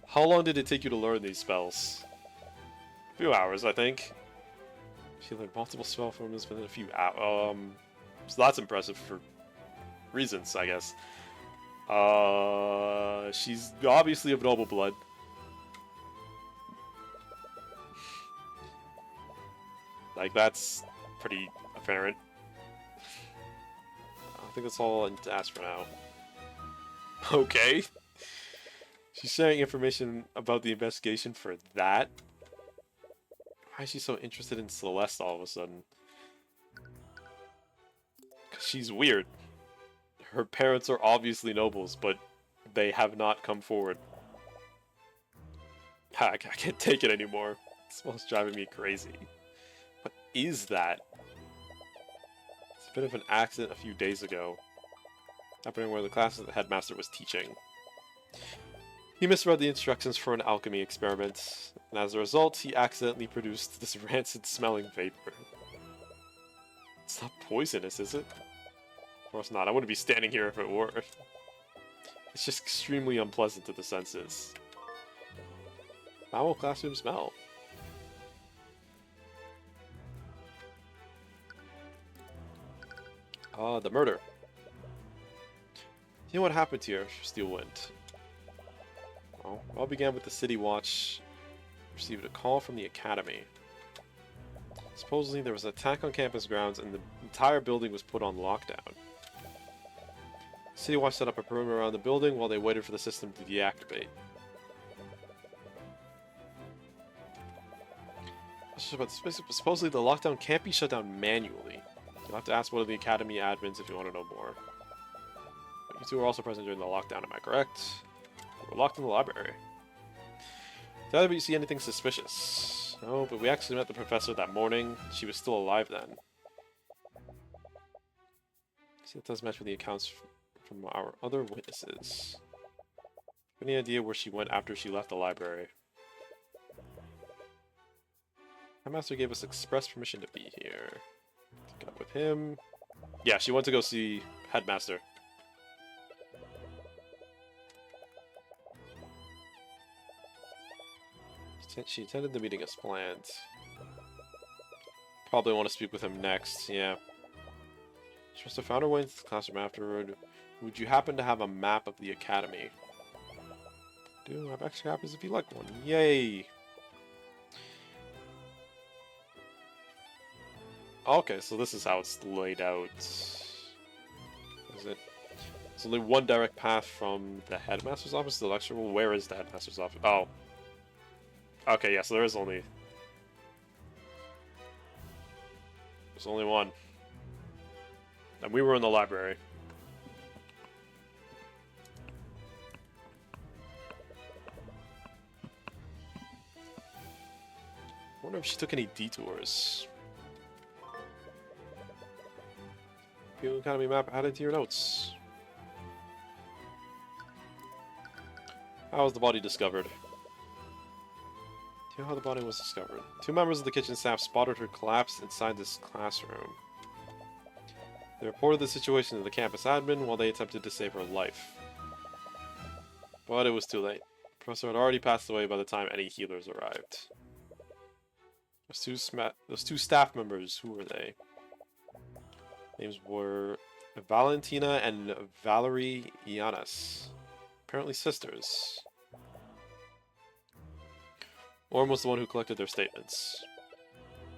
Speaker 1: How long did it take you to learn these spells? A few hours, I think. She learned multiple spell formulas within a few hours. So that's impressive for reasons, I guess. She's obviously of noble blood. Like, that's pretty apparent. I think that's all I need to ask for now. Okay. She's sharing information about the investigation for that? Why is she so interested in Celeste all of a sudden? Because she's weird. Her parents are obviously nobles, but they have not come forward. I can't take it anymore. This one's driving me crazy. What is that? It's a bit of an accident a few days ago, happening where the class that the headmaster was teaching. He misread the instructions for an alchemy experiment, and as a result, he accidentally produced this rancid-smelling vapor. It's not poisonous, is it? Of course not. I wouldn't be standing here if it were. It's just extremely unpleasant to the senses. Foul classroom smell. The murder. You know what happened here, Steelwind? Well, it all began with the City Watch received a call from the Academy. Supposedly there was an attack on campus grounds and the entire building was put on lockdown. City Watch set up a perimeter around the building while they waited for the system to deactivate. Supposedly the lockdown can't be shut down manually. You'll have to ask one of the Academy admins if you want to know more. But you two were also present during the lockdown, am I correct? We're locked in the library. Did either of you see anything suspicious? No, but we actually met the professor that morning. She was still alive then. See, it does match with the accounts from our other witnesses. Any idea where she went after she left the library? Headmaster gave us express permission to be here. Get up with him. Yeah, she went to go see Headmaster. She attended the meeting as planned. Probably want to speak with him next, yeah. She must have found her way into the classroom afterward. Would you happen to have a map of the academy? Do have extra copies if you like one. Yay! Okay, so this is how it's laid out. Is it? There's only one direct path from the headmaster's office to the lecture room. Where is the headmaster's office? Oh. Okay, yeah, so there is only... There's only one. And we were in the library. I wonder if she took any detours. Field Academy map added to your notes. How was the body discovered? Do you know how the body was discovered? 2 members of the kitchen staff spotted her collapsed inside this classroom. They reported the situation to the campus admin while they attempted to save her life. But it was too late. The professor had already passed away by the time any healers arrived. Those two staff members, who were they? Names were Valentina and Valerie Iannis. Apparently sisters. Orm was the one who collected their statements.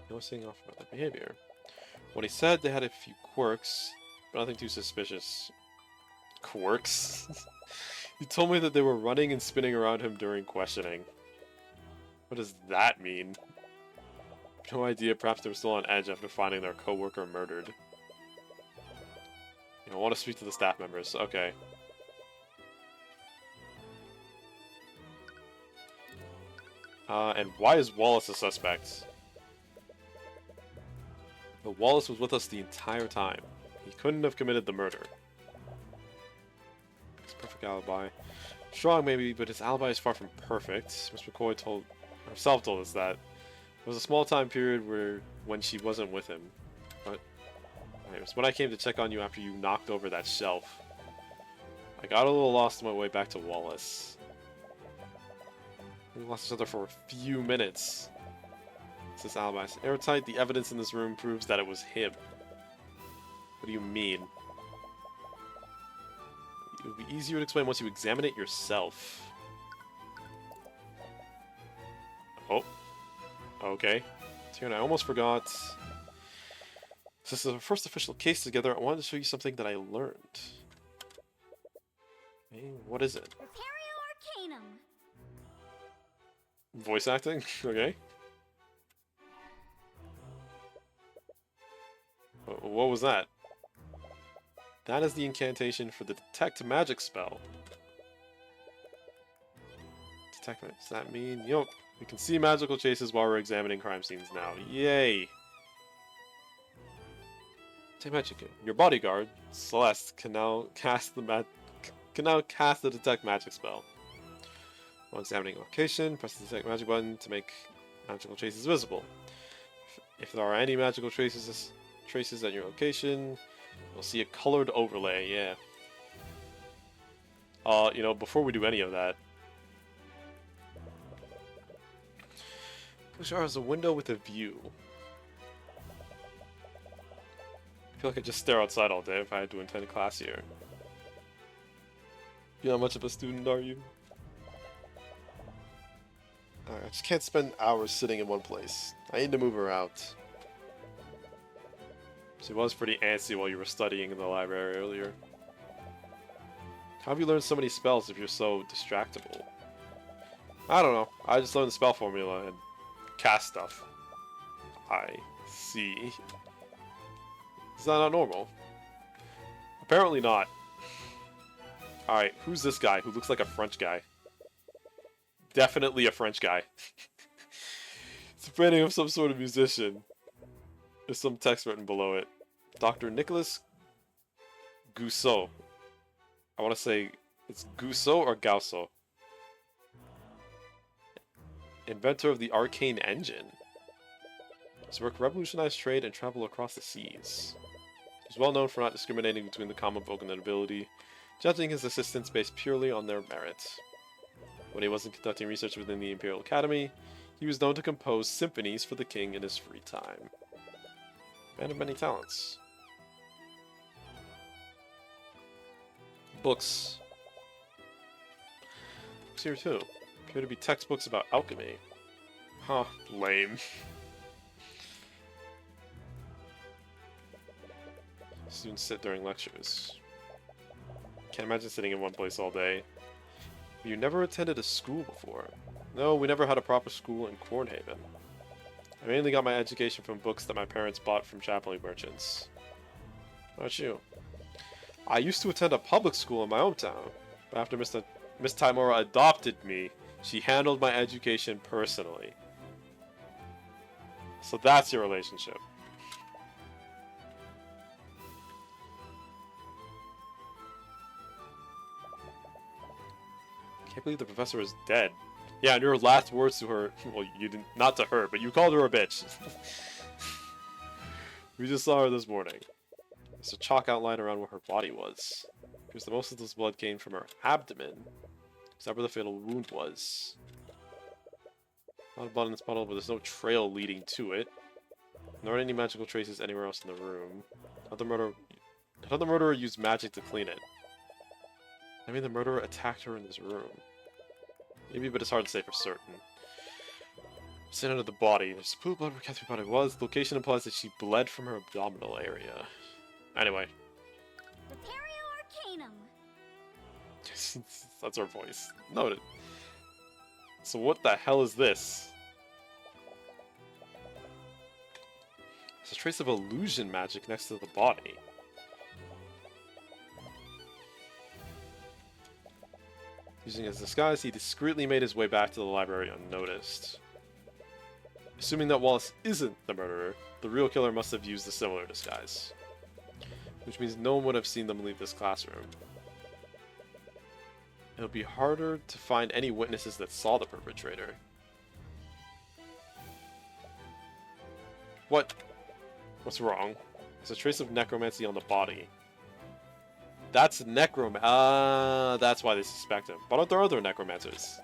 Speaker 1: No saying off about their behavior. When he said they had a few quirks, but nothing too suspicious. Quirks? He told me that they were running and spinning around him during questioning. What does that mean? No idea, perhaps they were still on edge after finding their co-worker murdered. I want to speak to the staff members. Okay. And why is Wallace a suspect? But Wallace was with us the entire time. He couldn't have committed the murder. It's a perfect alibi. Strong maybe, but his alibi is far from perfect. Miss McCoy herself told us that. There was a small time period when she wasn't with him. But it was when I came to check on you after you knocked over that shelf. I got a little lost on my way back to Wallace. We lost each other for a few minutes. This alibi is airtight. The evidence in this room proves that it was him. What do you mean? It would be easier to explain once you examine it yourself. Oh. Okay. Tyrion, I almost forgot. This is our first official case together. I wanted to show you something that I learned. Okay, what is it?
Speaker 2: Arcanum.
Speaker 1: Voice acting? Okay. What was that? That is the incantation for the detect magic spell. Detect magic, does that mean? Yo, we can see magical chases while we're examining crime scenes now. Yay! Detect magic. Your bodyguard, Celeste, can now cast the detect magic spell. While examining a location, press the detect magic button to make magical traces visible. If there are any magical traces at your location, you'll see a colored overlay. Yeah. You know, before we do any of that, Vexha has a window with a view. I feel like I just stare outside all day if I had to attend class here. You're not much of a student, are you? I just can't spend hours sitting in one place. I need to move her out. She was pretty antsy while you were studying in the library earlier. How have you learned so many spells if you're so distractible? I don't know. I just learned the spell formula and cast stuff. I see. Is that not normal? Apparently not. Alright, who's this guy who looks like a French guy? Definitely a French guy. It's a painting of some sort of musician. There's some text written below it. Dr. Nicholas Gousseau. I want to say it's Gousseau or Gausso. Inventor of the Arcane engine. His work revolutionized trade and travel across the seas. He's well known for not discriminating between the common folk and the nobility, judging his assistants based purely on their merit. When he wasn't conducting research within the Imperial Academy, he was known to compose symphonies for the king in his free time. Man of many talents. Books. Books here too. Appear to be textbooks about alchemy. Huh, lame. Students sit during lectures. Can't imagine sitting in one place all day. You never attended a school before. No, we never had a proper school in Cornhaven. I mainly got my education from books that my parents bought from chaplain merchants. How about you? I used to attend a public school in my hometown, but after Miss Timora adopted me, she handled my education personally. So that's your relationship. Can't believe the professor is dead. Yeah, and your last words to her, well, you didn't, not to her, but you called her a bitch. We just saw her this morning. There's a chalk outline around where her body was. Because the most of this blood came from her abdomen. Is that where the fatal wound was? Not blood in this bottle, but there's no trail leading to it. Nor any magical traces anywhere else in the room. How did the murderer use magic to clean it? I mean, the murderer attacked her in this room. Maybe, but it's hard to say for certain. Sitting under the body. There's a pool of blood where Catherine's body was. The location implies that she bled from her abdominal area. Anyway.
Speaker 2: Arcanum.
Speaker 1: That's her voice. Noted. So what the hell is this? There's a trace of illusion magic next to the body. Using his disguise, he discreetly made his way back to the library unnoticed. Assuming that Wallace isn't the murderer, the real killer must have used a similar disguise. Which means no one would have seen them leave this classroom. It'll be harder to find any witnesses that saw the perpetrator. What's wrong? There's a trace of necromancy on the body. That's that's why they suspect him. But aren't there other necromancers?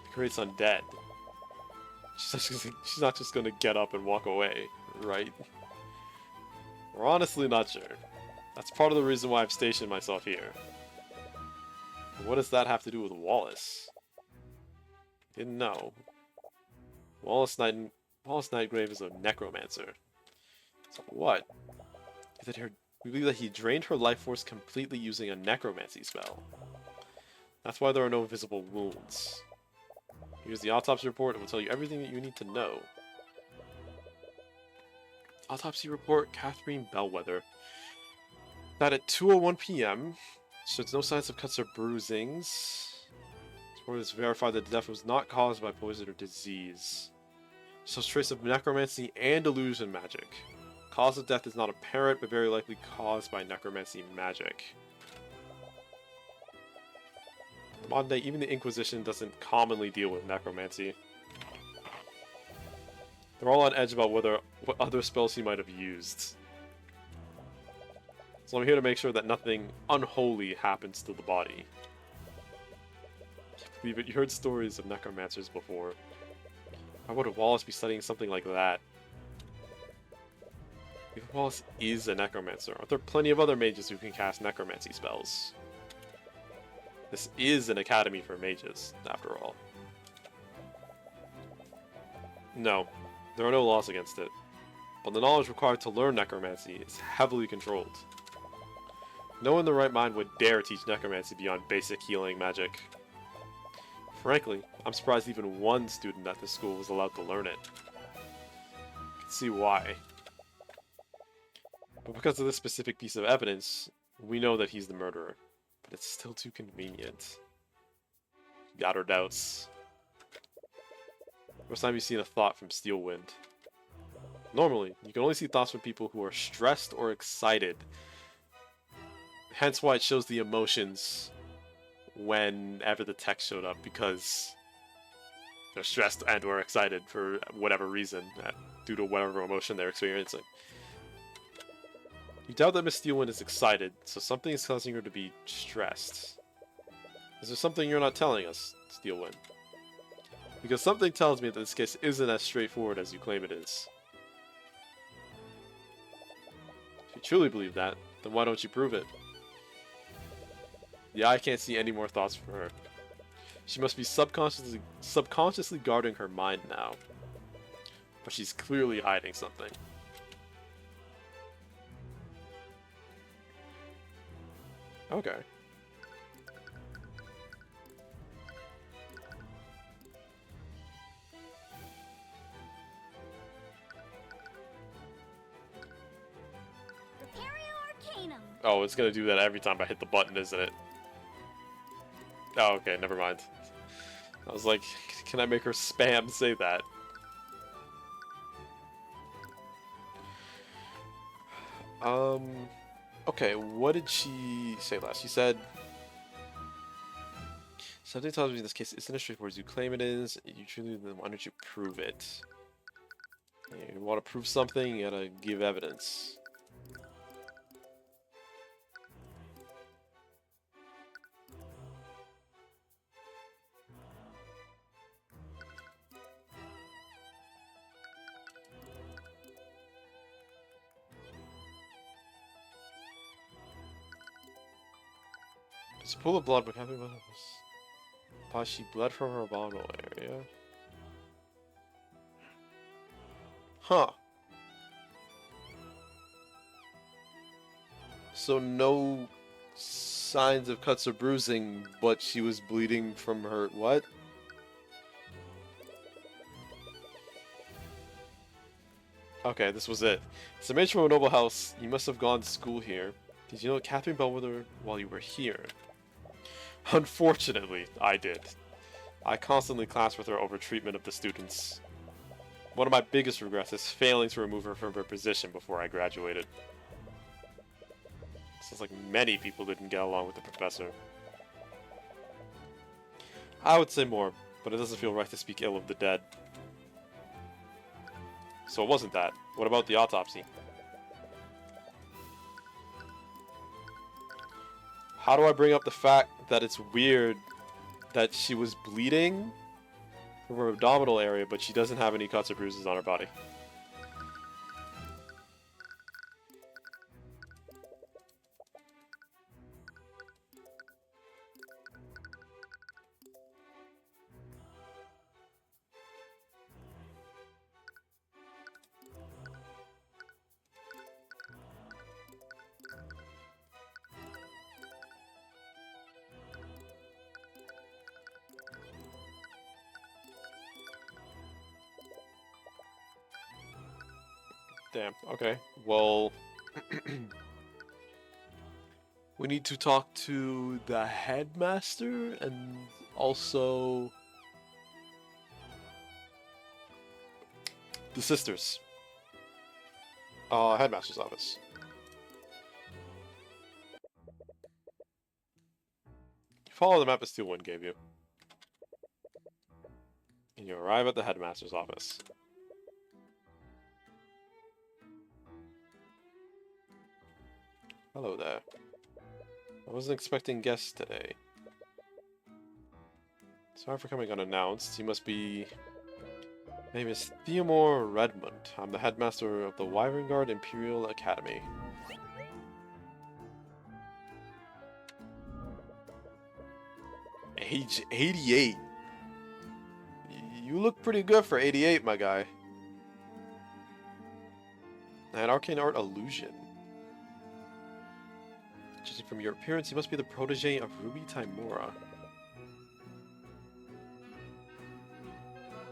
Speaker 1: He creates undead. She's not just gonna get up and walk away, right? We're honestly not sure. That's part of the reason why I've stationed myself here. But what does that have to do with Wallace? Didn't know. Wallace Nightgrave is a necromancer. So what? We believe that he drained her life force completely using a necromancy spell. That's why there are no visible wounds. Here's the autopsy report. It will tell you everything that you need to know. Autopsy report, Catherine Bellwether. That at 2:01 p.m. shows no signs of cuts or bruisings. It's verified that the death was not caused by poison or disease. Shows trace of necromancy and illusion magic. Cause of death is not apparent, but very likely caused by necromancy magic. In modern day, even the Inquisition doesn't commonly deal with necromancy. They're all on edge about what other spells he might have used. So I'm here to make sure that nothing unholy happens to the body. Can't believe it, you heard stories of necromancers before. Why would Wallace be studying something like that? If Wallace is a necromancer, aren't there plenty of other mages who can cast necromancy spells? This is an academy for mages, after all. No, there are no laws against it, but the knowledge required to learn necromancy is heavily controlled. No one in their right mind would dare teach necromancy beyond basic healing magic. Frankly, I'm surprised even one student at this school was allowed to learn it. I can see why. But because of this specific piece of evidence, we know that he's the murderer. But it's still too convenient. Got her doubts. First time you've seen a thought from Steelwind. Normally, you can only see thoughts from people who are stressed or excited. Hence why it shows the emotions whenever the text showed up, because they're stressed and or excited for whatever reason, due to whatever emotion they're experiencing. You doubt that Miss Steelwind is excited, so something is causing her to be stressed. Is there something you're not telling us, Steelwind? Because something tells me that this case isn't as straightforward as you claim it is. If you truly believe that, then why don't you prove it? Yeah, I can't see any more thoughts for her. She must be subconsciously guarding her mind now. But she's clearly hiding something. Okay. Oh, it's gonna do that every time I hit the button, isn't it? Oh, okay, never mind. I was like, can I make her spam say that? Okay, what did she say last? She said, something tells me this case isn't as straightforward as you claim it is. You truly, then why don't you prove it? You want to prove something, you gotta give evidence. It's a pool of blood, but can't be but she bled from her abdominal area. Huh. So no signs of cuts or bruising, but she was bleeding from her what? Okay, this was it. It's a mage from a noble house. You must have gone to school here. Did you know Catherine Bellwether while you were here? Unfortunately, I did. I constantly clashed with her over treatment of the students. One of my biggest regrets is failing to remove her from her position before I graduated. Sounds like many people didn't get along with the professor. I would say more, but it doesn't feel right to speak ill of the dead. So it wasn't that. What about the autopsy? How do I bring up the fact that it's weird that she was bleeding from her abdominal area, but she doesn't have any cuts or bruises on her body? Damn, okay. Well, we need to talk to the headmaster and also the sisters. Headmaster's office. Follow the map Steel Wind gave you. And you arrive at the headmaster's office. Hello there. I wasn't expecting guests today. Sorry for coming unannounced. You must be... My name is Theomore Redmond. I'm the headmaster of the Wyvern Guard Imperial Academy. Age 88. You look pretty good for 88, my guy. An arcane art illusion. Judging from your appearance, you must be the protege of Ruby Timora.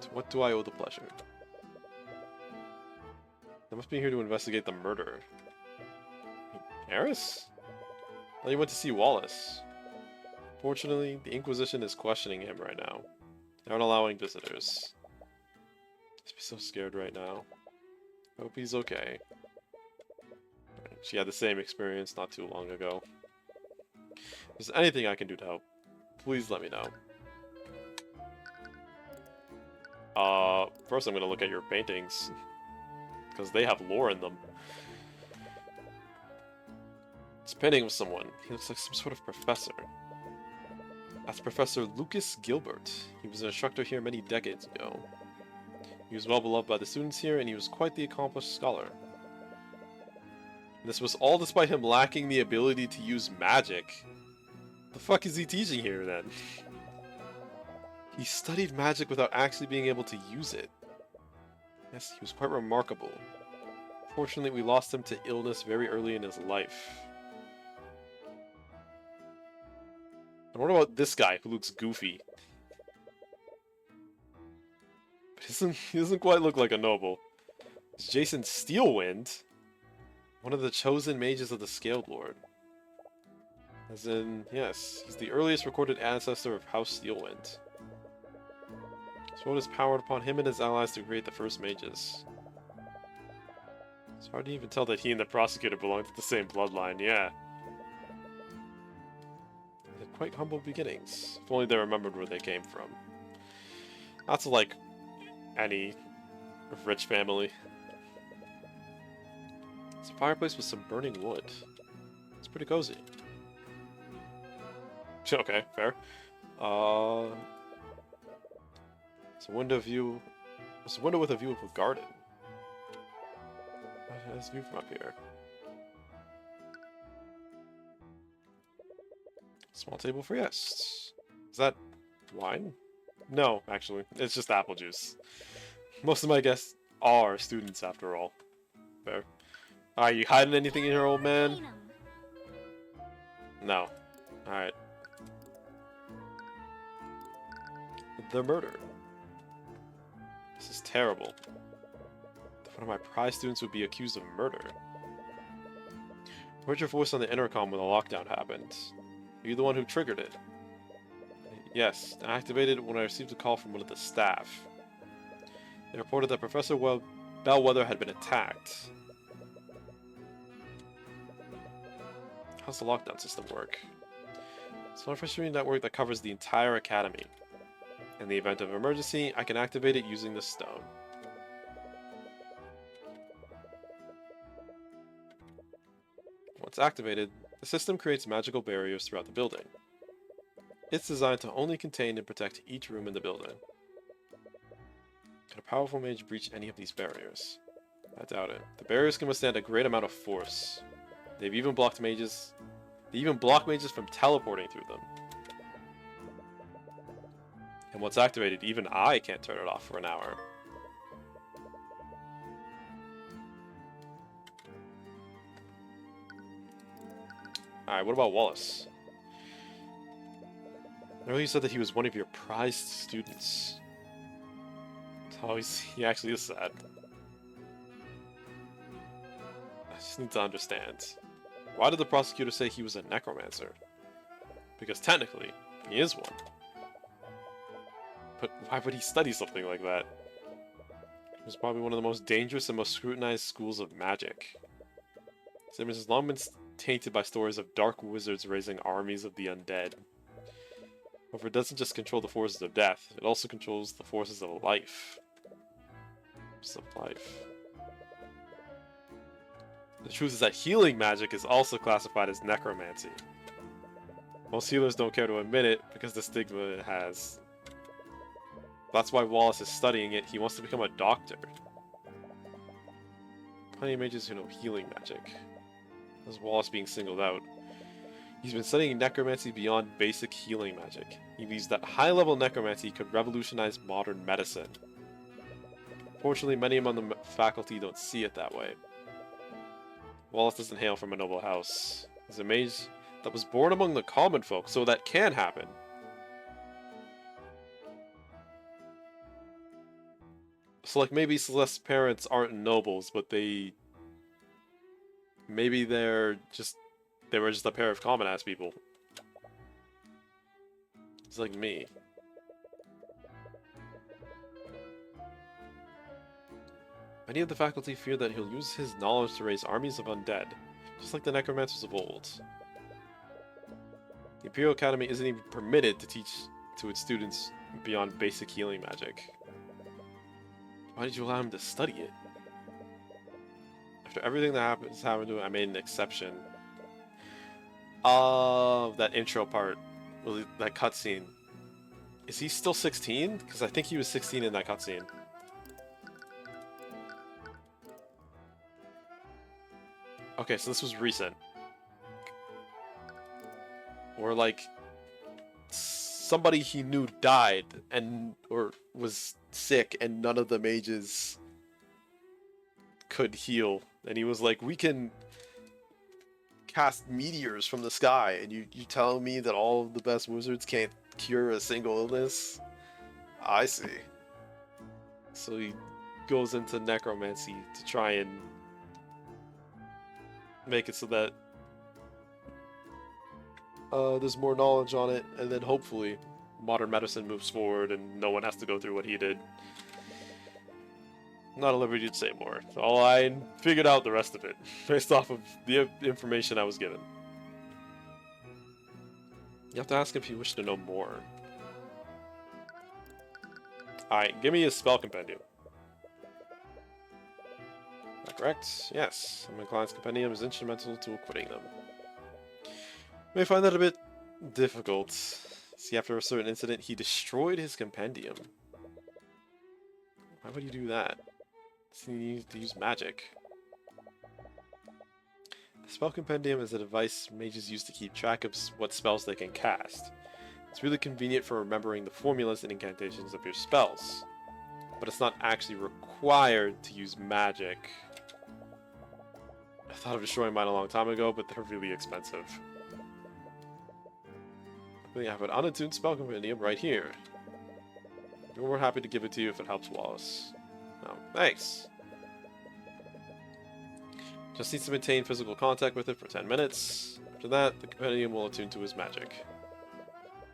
Speaker 1: To what do I owe the pleasure? I must be here to investigate the murder. Eris? Well, you went to see Wallace. Fortunately, the Inquisition is questioning him right now. They aren't allowing visitors. I'd be so scared right now. I hope he's okay. She had the same experience not too long ago. If there's anything I can do to help, please let me know. First I'm gonna look at your paintings. Because they have lore in them. It's a painting of someone. He looks like some sort of professor. That's Professor Lucas Gilbert. He was an instructor here many decades ago. He was well beloved by the students here, and he was quite the accomplished scholar. And this was all despite him lacking the ability to use magic. The fuck is he teaching here, then? He studied magic without actually being able to use it. Yes, he was quite remarkable. Fortunately, we lost him to illness very early in his life. And what about this guy who looks goofy? But he doesn't quite look like a noble. It's Jason Steelwind, one of the chosen mages of the Scaled Lord. As in, yes, he's the earliest recorded ancestor of House Steelwind. So what is powered upon him and his allies to create the first mages? It's hard to even tell that he and the prosecutor belong to the same bloodline, yeah. They had quite humble beginnings. If only they remembered where they came from. That's like any rich family. It's a fireplace with some burning wood. It's pretty cozy. Okay, fair. It's a window view. It's a window with a view of a garden. Nice view from up here. Small table for guests. Is that wine? No, actually, it's just apple juice. Most of my guests are students, after all. Fair. Are you hiding anything in here, old man? No. Alright. The murder. This is terrible. One of my prize students would be accused of murder. I heard your voice on the intercom when the lockdown happened. Are you the one who triggered it? Yes, I activated it when I received a call from one of the staff. They reported that Professor Bellwether had been attacked. How's the lockdown system work? It's an artificial network that covers the entire academy. In the event of emergency, I can activate it using the stone. Once activated, the system creates magical barriers throughout the building. It's designed to only contain and protect each room in the building. Can a powerful mage breach any of these barriers? I doubt it. The barriers can withstand a great amount of force. They even block mages from teleporting through them. And once activated, even I can't turn it off for an hour. Alright, what about Wallace? Earlier you said that he was one of your prized students. Oh, he actually is sad. just need to understand. Why did the prosecutor say he was a necromancer? Because technically, he is one. But why would he study something like that? It was probably one of the most dangerous and most scrutinized schools of magic. This image has long been tainted by stories of dark wizards raising armies of the undead. However, it doesn't just control the forces of death, it also controls the forces of life. The truth is that healing magic is also classified as necromancy. Most healers don't care to admit it because the stigma it has. That's why Wallace is studying it. He wants to become a doctor. Plenty of mages who know healing magic. There's Wallace being singled out. He's been studying necromancy beyond basic healing magic. He believes that high-level necromancy could revolutionize modern medicine. Fortunately, many among the faculty don't see it that way. Wallace doesn't hail from a noble house. He's a mage that was born among the common folk, so that can happen. So, like, maybe Celeste's parents aren't nobles, but maybe they were just a pair of common-ass people. It's like me. Many of the faculty fear that he'll use his knowledge to raise armies of undead, just like the necromancers of old. The Imperial Academy isn't even permitted to teach to its students beyond basic healing magic. Why did you allow him to study it? After everything that happened to him, I made an exception. That intro part, that cutscene. Is he still 16? Because I think he was 16 in that cutscene. Okay, so this was recent. Or like somebody he knew died or was sick and none of the mages could heal. And he was like, we can cast meteors from the sky, and you telling me that all of the best wizards can't cure a single illness? I see. So he goes into necromancy to try and make it so that there's more knowledge on it, and then hopefully modern medicine moves forward and no one has to go through what he did. Not at liberty to say more. So I figured out the rest of it based off of the information I was given. You have to ask if you wish to know more. Alright, give me a spell compendium. Is that correct? Yes. My client's compendium is instrumental to equipping them. You may find that a bit difficult. See, after a certain incident, he destroyed his compendium. Why would you do that? He needs to use magic. The spell compendium is a device mages use to keep track of what spells they can cast. It's really convenient for remembering the formulas and incantations of your spells, but it's not actually required to use magic. I thought of destroying mine a long time ago, but they're really expensive. I think I have an unattuned spell compendium right here. We're more happy to give it to you if it helps Wallace. Oh, thanks. Just needs to maintain physical contact with it for 10 minutes. After that, the compendium will attune to his magic.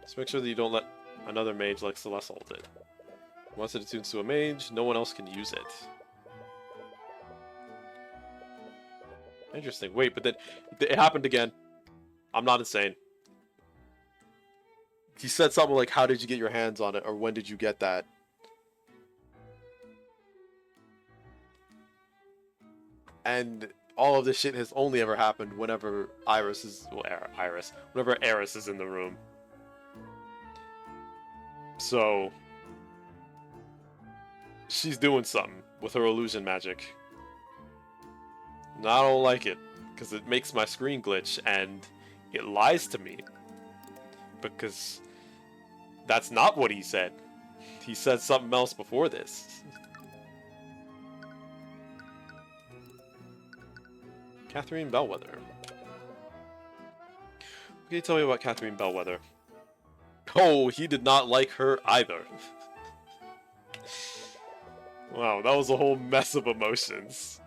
Speaker 1: Just make sure that you don't let another mage like Celeste hold it. Once it attunes to a mage, no one else can use it. Interesting. Wait, but then it happened again. I'm not insane. He said something like, how did you get your hands on it? Or when did you get that? And all of this shit has only ever happened whenever whenever Eris is in the room. So she's doing something with her illusion magic. And I don't like it, because it makes my screen glitch, and it lies to me. Because that's not what he said. He said something else before this. Catherine Bellwether. What can you tell me about Catherine Bellwether? Oh, he did not like her either. Wow, that was a whole mess of emotions.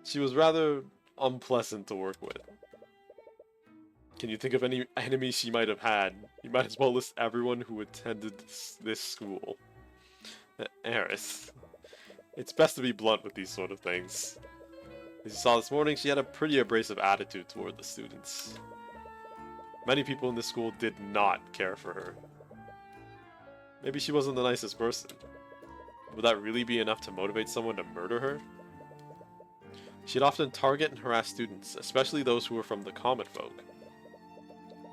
Speaker 1: She was rather unpleasant to work with. Can you think of any enemies she might have had? You might as well list everyone who attended this school. Eris. It's best to be blunt with these sort of things. As you saw this morning, she had a pretty abrasive attitude toward the students. Many people in this school did not care for her. Maybe she wasn't the nicest person. Would that really be enough to motivate someone to murder her? She'd often target and harass students, especially those who were from the common folk.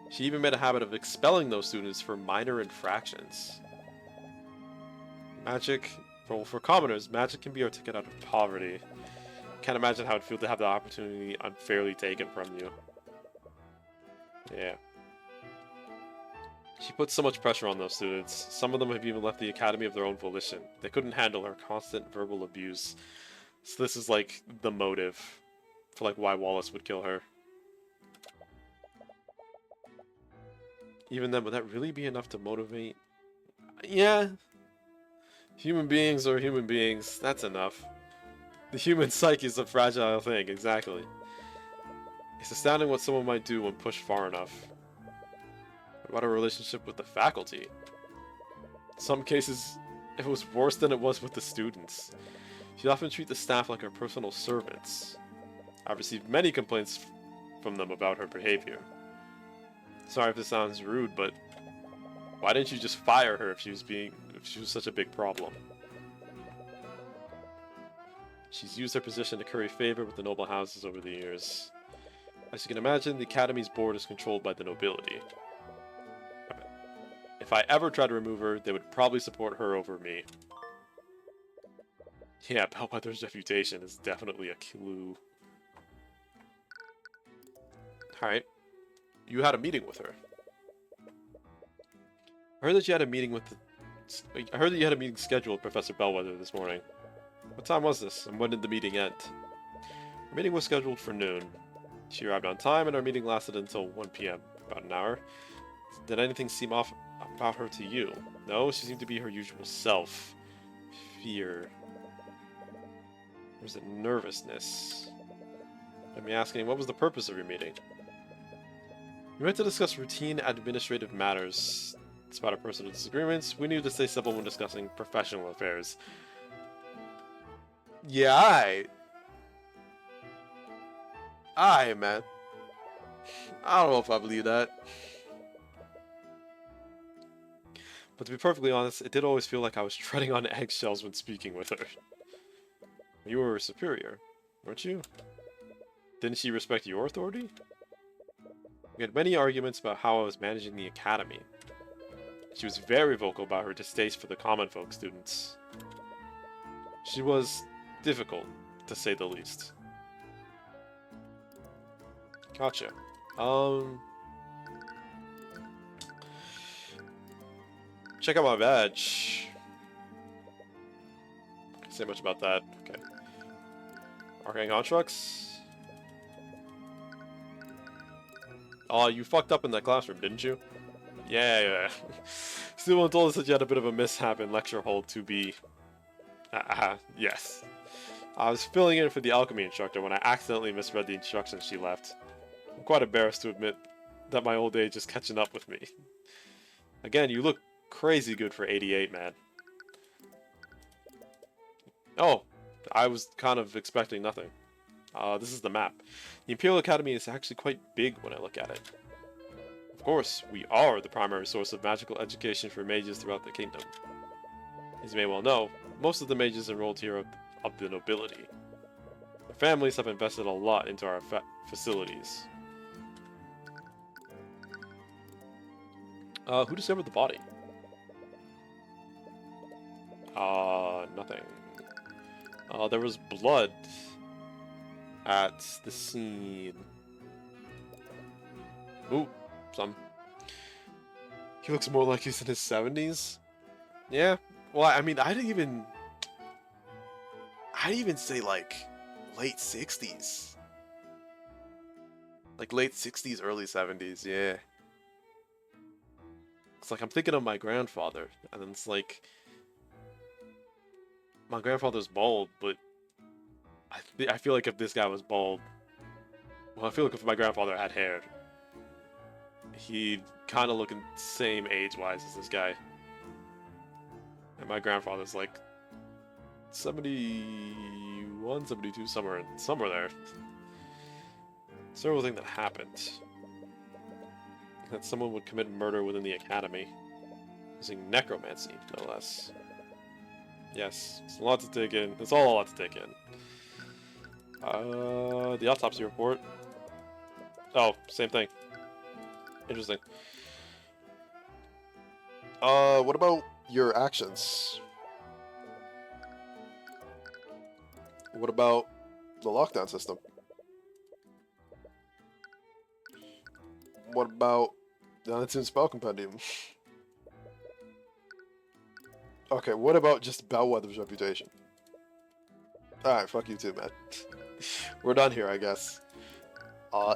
Speaker 1: She even made a habit of expelling those students for minor infractions. Magic, well, for commoners, magic can be articulated out of poverty. Can't imagine how it'd feel to have the opportunity unfairly taken from you. Yeah. She put so much pressure on those students. Some of them have even left the academy of their own volition. They couldn't handle her constant verbal abuse. So this is like the motive for like why Wallace would kill her. Even then, would that really be enough to motivate? Yeah. Human beings are human beings. That's enough. The human psyche is a fragile thing, exactly. It's astounding what someone might do when pushed far enough. What about a relationship with the faculty? In some cases, it was worse than it was with the students. She'd often treat the staff like her personal servants. I've received many complaints from them about her behavior. Sorry if this sounds rude, but why didn't you just fire her if she was such a big problem? She's used her position to curry favor with the noble houses over the years. As you can imagine, the Academy's board is controlled by the nobility. If I ever try to remove her, they would probably support her over me. Yeah, Bellwether's reputation is definitely a clue. Alright. You had a meeting with her. I heard that you had a meeting with I heard that you had a meeting scheduled with Professor Bellwether this morning. What time was this, and when did the meeting end? Our meeting was scheduled for noon. She arrived on time, and our meeting lasted until 1 p.m., about an hour. Did anything seem off about her to you? No, she seemed to be her usual self. Fear. Or was it nervousness? Let me asking, what was the purpose of your meeting? We went to discuss routine administrative matters. Despite our personal disagreements, we needed to stay civil when discussing professional affairs. Yeah, Aye, man. I don't know if I believe that. But to be perfectly honest, it did always feel like I was treading on eggshells when speaking with her. You were her superior, weren't you? Didn't she respect your authority? We had many arguments about how I was managing the academy. She was very vocal about her distaste for the common folk students. She was difficult, to say the least. Gotcha. Check out my badge. Can't say much about that. Okay. Arcane constructs. Oh, you fucked up in that classroom, didn't you? Yeah. Someone told us that you had a bit of a mishap in lecture hall 2B. Yes. I was filling in for the alchemy instructor when I accidentally misread the instructions she left. I'm quite embarrassed to admit that my old age is catching up with me. Again, you look crazy good for 88, man. Oh, I was kind of expecting nothing. This is the map. The Imperial Academy is actually quite big when I look at it. Of course, we are the primary source of magical education for mages throughout the kingdom. As you may well know, most of the mages enrolled here are of the nobility. Their families have invested a lot into our facilities. Who discovered the body? Nothing. There was blood at the scene. Ooh, some. He looks more like he's in his 70s. Yeah. Well, I mean, I'd even say like late 60s. Like late 60s, early 70s, yeah. It's like I'm thinking of my grandfather, and then it's like my grandfather's bald, but I feel like if this guy was bald, well, I feel like if my grandfather had hair, he'd kind of look the same age-wise as this guy. And my grandfather's like 71, 72, somewhere there. Terrible thing that happened. That someone would commit murder within the academy. Using necromancy, no less. Yes, it's a lot to take in. It's all a lot to take in. The autopsy report. Oh, same thing. Interesting.
Speaker 2: What about your actions? What about the lockdown system? What about the unattended spell compendium? Okay, what about just Bellwether's reputation? Alright, fuck you too, man. We're done here, I guess.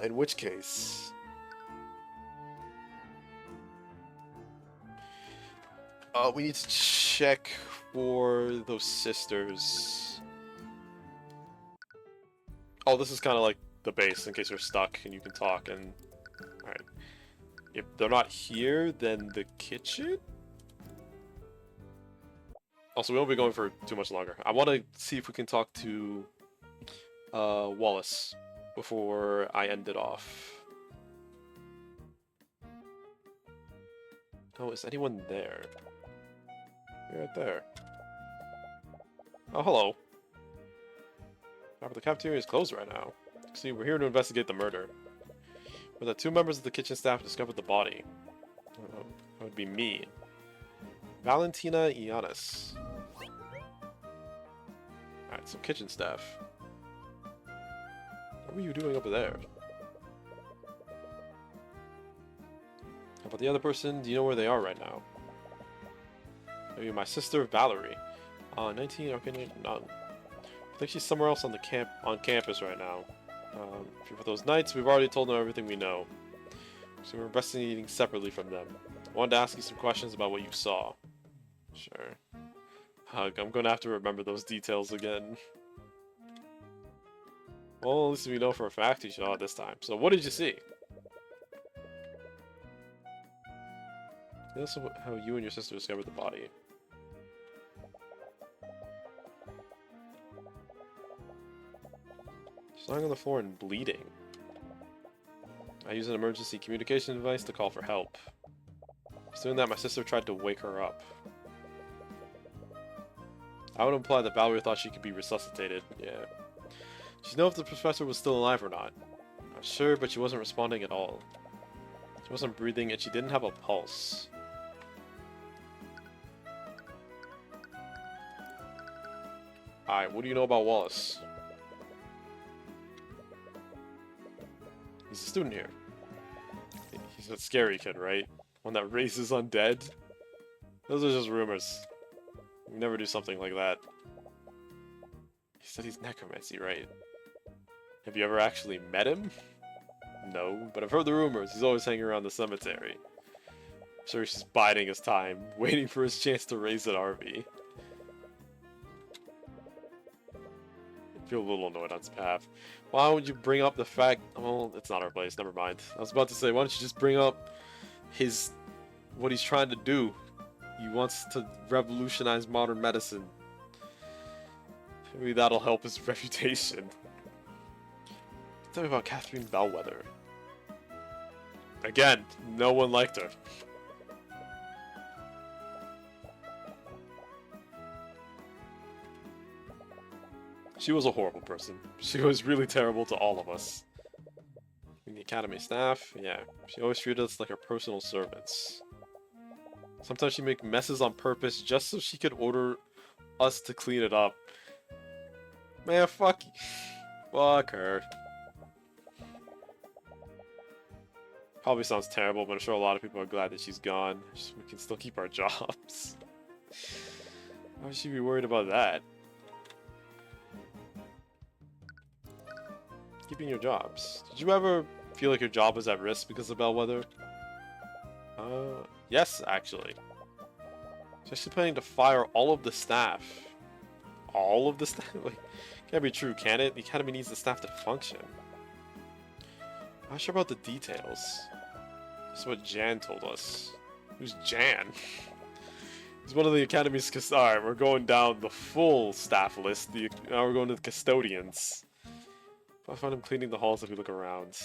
Speaker 2: In which case... we need to check for those sisters.
Speaker 1: Oh, this is kind of like the base in case you're stuck and you can talk and... Alright. If they're not here, then the kitchen? Also, we won't be going for too much longer. I want to see if we can talk to Wallace before I end it off. Oh, is anyone there? You're right there. Oh, hello. However, the cafeteria is closed right now. See, we're here to investigate the murder. Where the two members of the kitchen staff discovered the body. That would be me. Valentina Iannis. Alright, so kitchen staff. What were you doing over there? How about the other person? Do you know where they are right now? Maybe my sister Valerie. 19 Arcane. None. I think she's somewhere else on campus right now. For those nights, we've already told them everything we know. So we're investigating separately from them. I wanted to ask you some questions about what you saw. Sure. I'm gonna have to remember those details again. Well, at least we know for a fact you saw it this time. So what did you see? Tell us how you and your sister discovered the body. She's lying on the floor and bleeding. I used an emergency communication device to call for help. Doing that, my sister tried to wake her up. I would imply that Valerie thought she could be resuscitated. Yeah. She'd know if the professor was still alive or not. Not sure, but she wasn't responding at all. She wasn't breathing, and she didn't have a pulse. Alright, what do you know about Wallace? He's a student here. He's a scary kid, right? One that raises undead? Those are just rumors. We never do something like that. He said he's necromancy, right? Have you ever actually met him? No, but I've heard the rumors. He's always hanging around the cemetery. I'm sure he's just biding his time, waiting for his chance to raise an RV. I feel a little annoyed on his behalf. Why would you bring up the fact... Well, it's not our place, never mind. I was about to say, why don't you just bring up what he's trying to do? He wants to revolutionize modern medicine. Maybe that'll help his reputation. Tell me about Catherine Bellwether. Again, no one liked her. She was a horrible person. She was really terrible to all of us. In the academy staff, yeah. She always treated us like her personal servants. Sometimes she'd make messes on purpose just so she could order us to clean it up. Man, fuck you. Fuck her. Probably sounds terrible, but I'm sure a lot of people are glad that she's gone. We can still keep our jobs. Why would she be worried about that? Keeping your jobs. Did you ever feel like your job was at risk because of Bellwether? Yes, actually. She's actually planning to fire all of the staff. All of the staff? Like, Can't be true, can it? The academy needs the staff to function. I'm not sure about the details. That's what Jan told us. Who's Jan? He's one of the academy's Alright, we're going down the full staff list. Now we're going to the custodians. I find him cleaning the halls if we look around.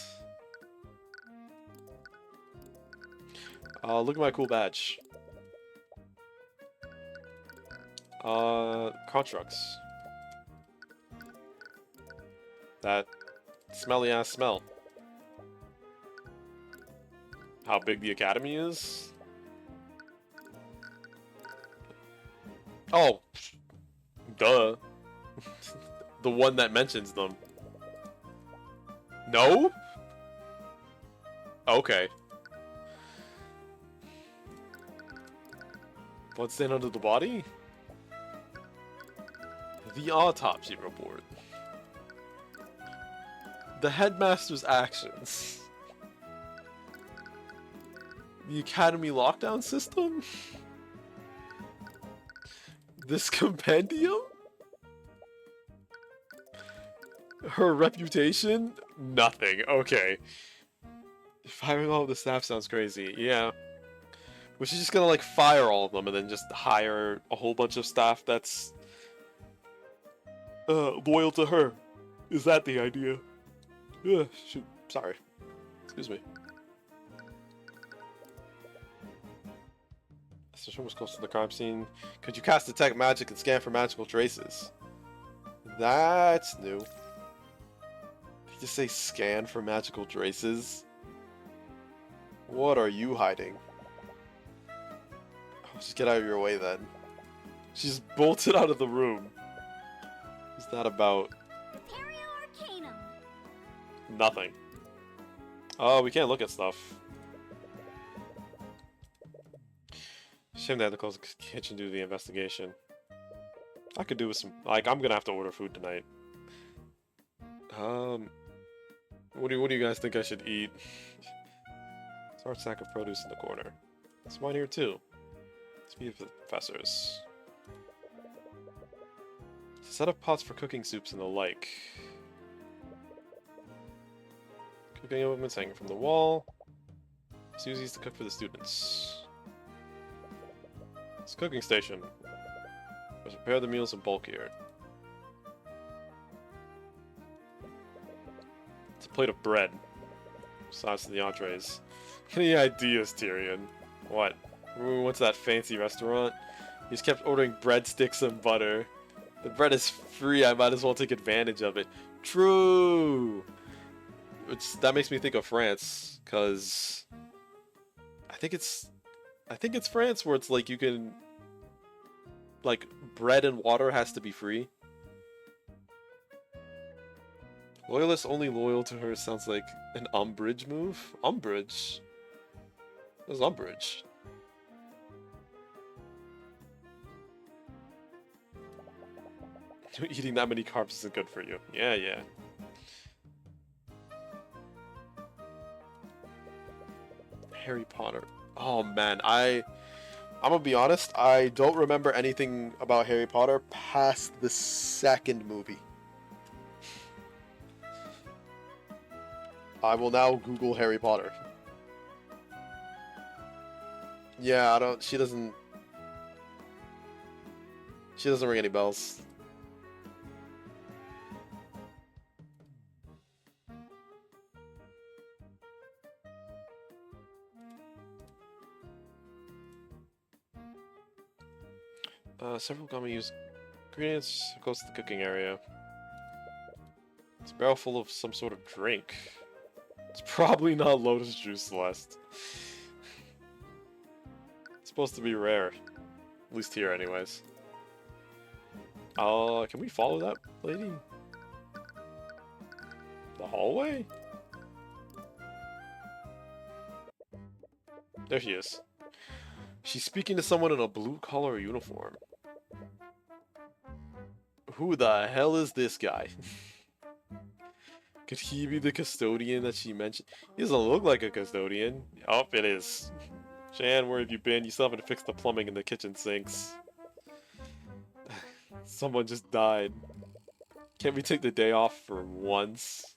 Speaker 1: Look at my cool badge. Constructs. That smelly ass smell. How big the academy is? Oh, duh. The one that mentions them. No? Okay. What's stand under the body? The autopsy report. The headmaster's actions. The academy lockdown system? This compendium? Her reputation? Nothing. Okay. Firing all of the staff sounds crazy. Yeah. Was she just gonna like fire all of them and then just hire a whole bunch of staff that's loyal to her? Is that the idea? Shoot. Sorry. Excuse me. This room was close to the crime scene. Could you cast detect magic and scan for magical traces? That's new. Did you just say scan for magical traces? What are you hiding? Oh, just get out of your way then. She's bolted out of the room. What's that about?
Speaker 3: Arcanum.
Speaker 1: Nothing. Oh, we can't look at stuff. Shame they had to close the kitchen due to the investigation. I could do with some... Like, I'm gonna have to order food tonight. What do you guys think I should eat? There's a large sack of produce in the corner. There's wine here too. Let's meet the professors. Set up pots for cooking soups and the like. Cooking equipment's hanging from the wall. Susie's to cook for the students. It's a cooking station. Let's prepare the meals in bulk here. It's a plate of bread. Sides to the entrees. Any ideas, Tyrion? What? Remember we went to that fancy restaurant? He just kept ordering breadsticks and butter. The bread is free, I might as well take advantage of it. True! That makes me think of France, because I think it's France where it's like you can, like, bread and water has to be free. Loyalists only loyal to her sounds like an umbrage move. Umbrage? What is umbrage? Eating that many carbs isn't good for you. Yeah, yeah. Harry Potter. Oh man, I'm gonna be honest, I don't remember anything about Harry Potter past the second movie. I will now Google Harry Potter. Yeah, she doesn't ring any bells. Several gummy use ingredients close to the cooking area. It's a barrel full of some sort of drink. It's probably not lotus juice, Celeste. It's supposed to be rare. At least here, anyways. Can we follow that lady? The hallway? There she is. She's speaking to someone in a blue-collar uniform. Who the hell is this guy? Could he be the custodian that she mentioned? He doesn't look like a custodian. Oh, it is. Jan, where have you been? You still haven't fixed the plumbing in the kitchen sinks. Someone just died. Can't we take the day off for once?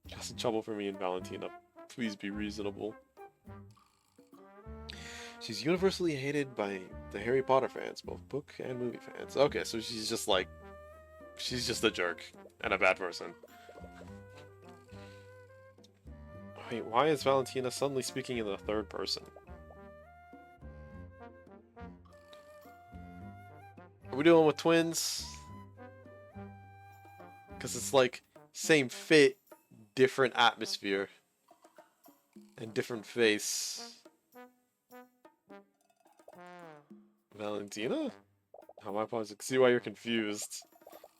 Speaker 1: Just in trouble for me and Valentina. Please be reasonable. She's universally hated by the Harry Potter fans, both book and movie fans. Okay, so she's just like... She's just a jerk and a bad person. Wait, why is Valentina suddenly speaking in the third person? Are we dealing with twins? Because it's like, same fit, different atmosphere, and different face. Valentina? How am I supposed to see why you're confused?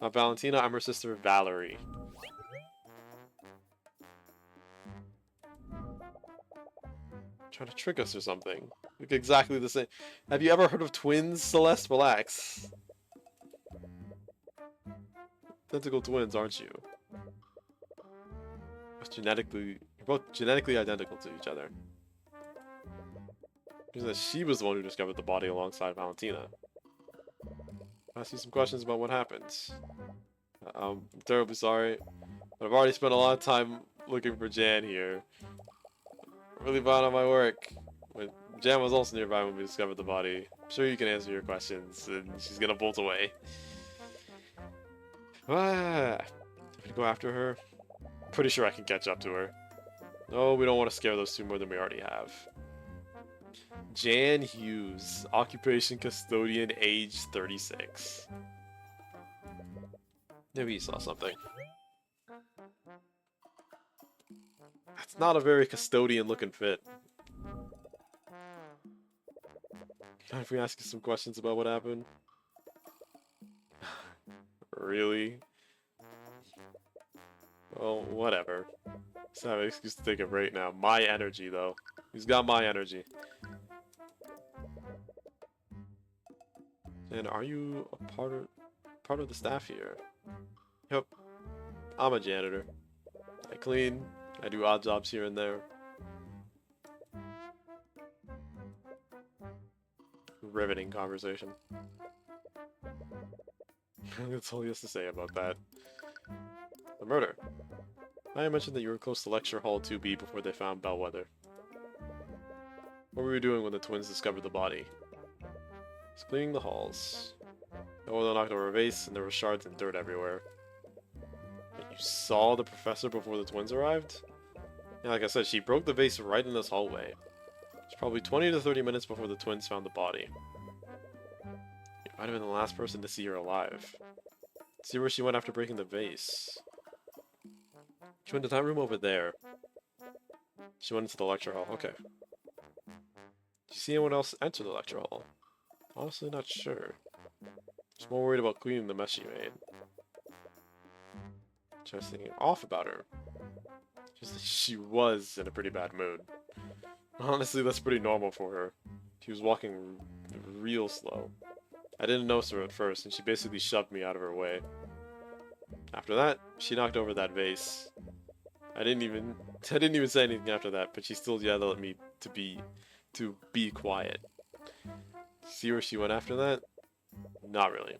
Speaker 1: Not Valentina, I'm her sister Valerie. Trying to trick us or something. Look exactly the same. Have you ever heard of twins, Celeste? Relax. Identical twins, aren't you? You're both genetically identical to each other. She was the one who discovered the body alongside Valentina. Ask you some questions about what happened. I'm terribly sorry, but I've already spent a lot of time looking for Jan here. Really bad on my work. But Jan was also nearby when we discovered the body. I'm sure you can answer your questions, and she's gonna bolt away. Ah, if we go after her, pretty sure I can catch up to her. No, we don't want to scare those two more than we already have. Jan Hughes, occupation custodian, age 36. Maybe you saw something. That's not a very custodian looking fit. If we ask you some questions about what happened? Really? Well, whatever. Just have an excuse to take a break now. My energy, though. Who's got my energy? And are you a part of the staff here? Yep. I'm a janitor. I clean. I do odd jobs here and there. Riveting conversation. That's all he has to say about that. The murder. I mentioned that you were close to Lecture Hall 2B before they found Bellwether. What were you doing when the twins discovered the body? Just cleaning the halls. Bellwether knocked over a vase, and there were shards and dirt everywhere. Wait, you saw the professor before the twins arrived? Yeah, like I said, she broke the vase right in this hallway. It's probably 20 to 30 minutes before the twins found the body. You might have been the last person to see her alive. See where she went after breaking the vase. She went to that room over there. She went into the lecture hall. Okay. Did you see anyone else enter the lecture hall? Honestly, not sure. Just more worried about cleaning the mess she made. Just thinking off about her. She was in a pretty bad mood. Honestly, that's pretty normal for her. She was walking real slow. I didn't notice her at first, and she basically shoved me out of her way. After that, she knocked over that vase. I didn't even say anything after that, but she still yelled at me to be quiet. See where she went after that? Not really.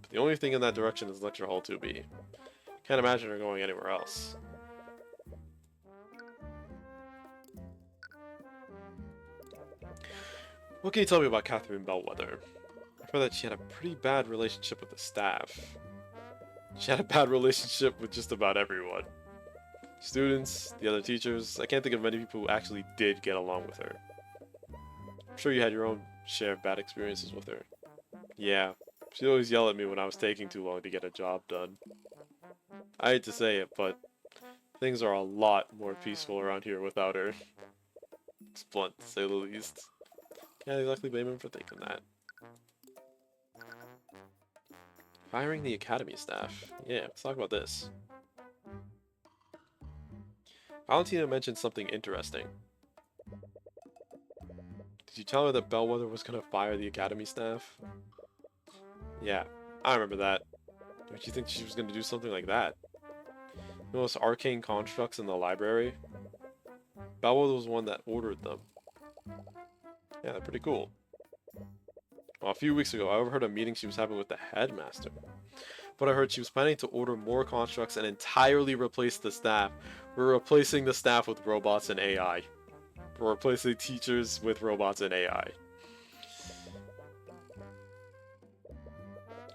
Speaker 1: But the only thing in that direction is Lecture Hall 2B. Can't imagine her going anywhere else. What can you tell me about Catherine Bellwether? I've heard that she had a pretty bad relationship with the staff. She had a bad relationship with just about everyone. Students, the other teachers. I can't think of many people who actually did get along with her. I'm sure you had your own share of bad experiences with her. Yeah, she'd always yell at me when I was taking too long to get a job done. I hate to say it, but things are a lot more peaceful around here without her. It's blunt, to say the least. Can't exactly blame him for thinking that. Firing the academy staff. Yeah, let's talk about this. Valentina mentioned something interesting. Did you tell her that Bellwether was gonna fire the academy staff? Yeah, I remember that. Don't you think she was gonna do something like that? You know those arcane constructs in the library? Bellwether was one that ordered them. Yeah, they're pretty cool. Well, a few weeks ago, I overheard a meeting she was having with the headmaster. But I heard she was planning to order more constructs and entirely replace the staff. We're replacing the staff with robots and AI. We're replacing teachers with robots and AI.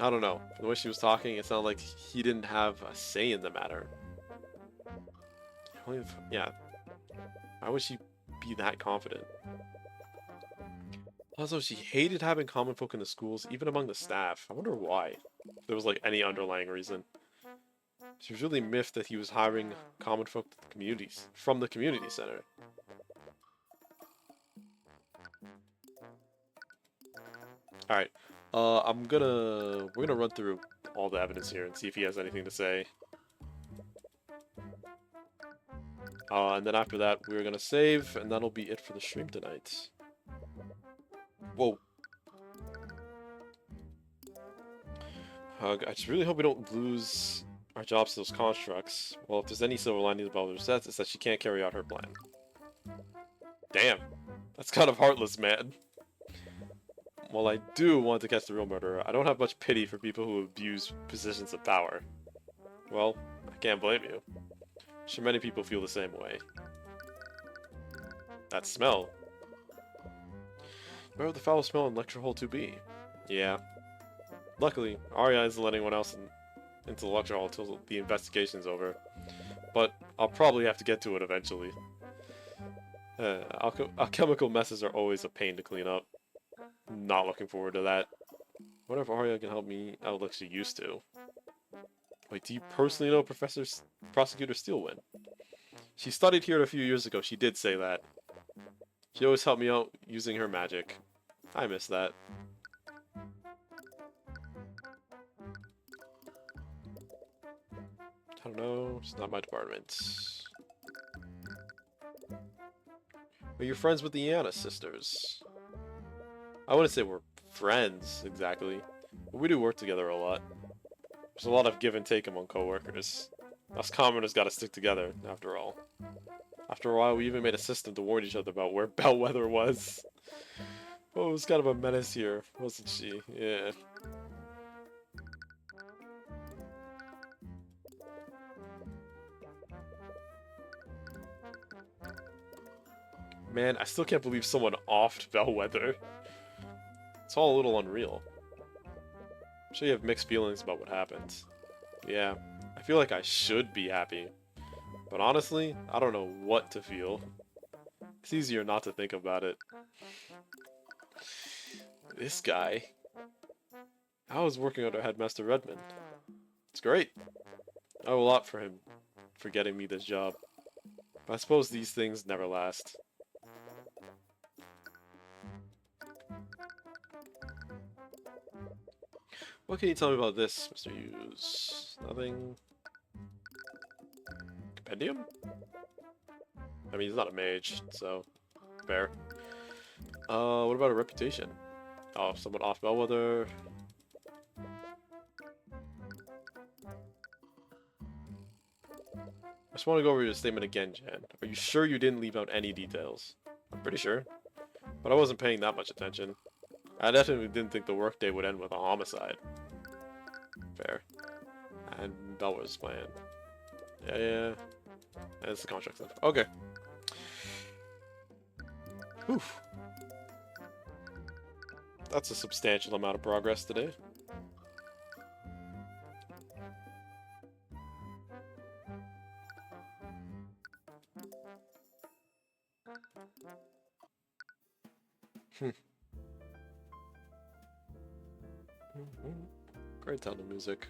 Speaker 1: I don't know. The way she was talking, it sounded like he didn't have a say in the matter. Yeah. Why would she be that confident? Also, she hated having common folk in the schools, even among the staff. I wonder why. If there was like any underlying reason. She was really miffed that he was hiring common folk to the communities from the community center. Alright. We're gonna run through all the evidence here and see if he has anything to say. And then after that, we're gonna save, and that'll be it for the stream tonight. Whoa. I just really hope we don't lose our jobs to those constructs. Well, if there's any silver lining about their sets, it's that she can't carry out her plan. Damn. That's kind of heartless, man. While I do want to catch the real murderer, I don't have much pity for people who abuse positions of power. Well, I can't blame you. I'm sure many people feel the same way. That smell. Where would the foul smell in lecture hall 2B? Yeah. Luckily, Arya isn't letting anyone else into the lecture hall until the investigation's over. But I'll probably have to get to it eventually. Alchemical messes are always a pain to clean up. Not looking forward to that. What if Arya can help me out like she used to? Wait, do you personally know Prosecutor Steelwind? She studied here a few years ago, she did say that. She always helped me out using her magic. I miss that. I don't know, it's not my department. Are you friends with the Iana sisters? I wouldn't say we're friends, exactly. But we do work together a lot. There's a lot of give and take among co-workers. Us commoners gotta stick together, after all. After a while, we even made a system to warn each other about where Bellwether was. Oh, it was kind of a menace here, wasn't she? Yeah. Man, I still can't believe someone offed Bellwether. It's all a little unreal. I'm sure you have mixed feelings about what happened. Yeah, I feel like I should be happy. But honestly, I don't know what to feel. It's easier not to think about it. This guy. I was working under Headmaster Redmond. It's great. I owe a lot for him for getting me this job. But I suppose these things never last. What can you tell me about this, Mr. Hughes? Nothing? Compendium? I mean, he's not a mage, so fair. What about a reputation? Oh, someone off Bellwether. I just want to go over your statement again, Jan. Are you sure you didn't leave out any details? I'm pretty sure. But I wasn't paying that much attention. I definitely didn't think the workday would end with a homicide. Fair. And Bellwether's plan. Yeah. That's the contract stuff. Okay. Oof. That's a substantial amount of progress today. Great tone of music.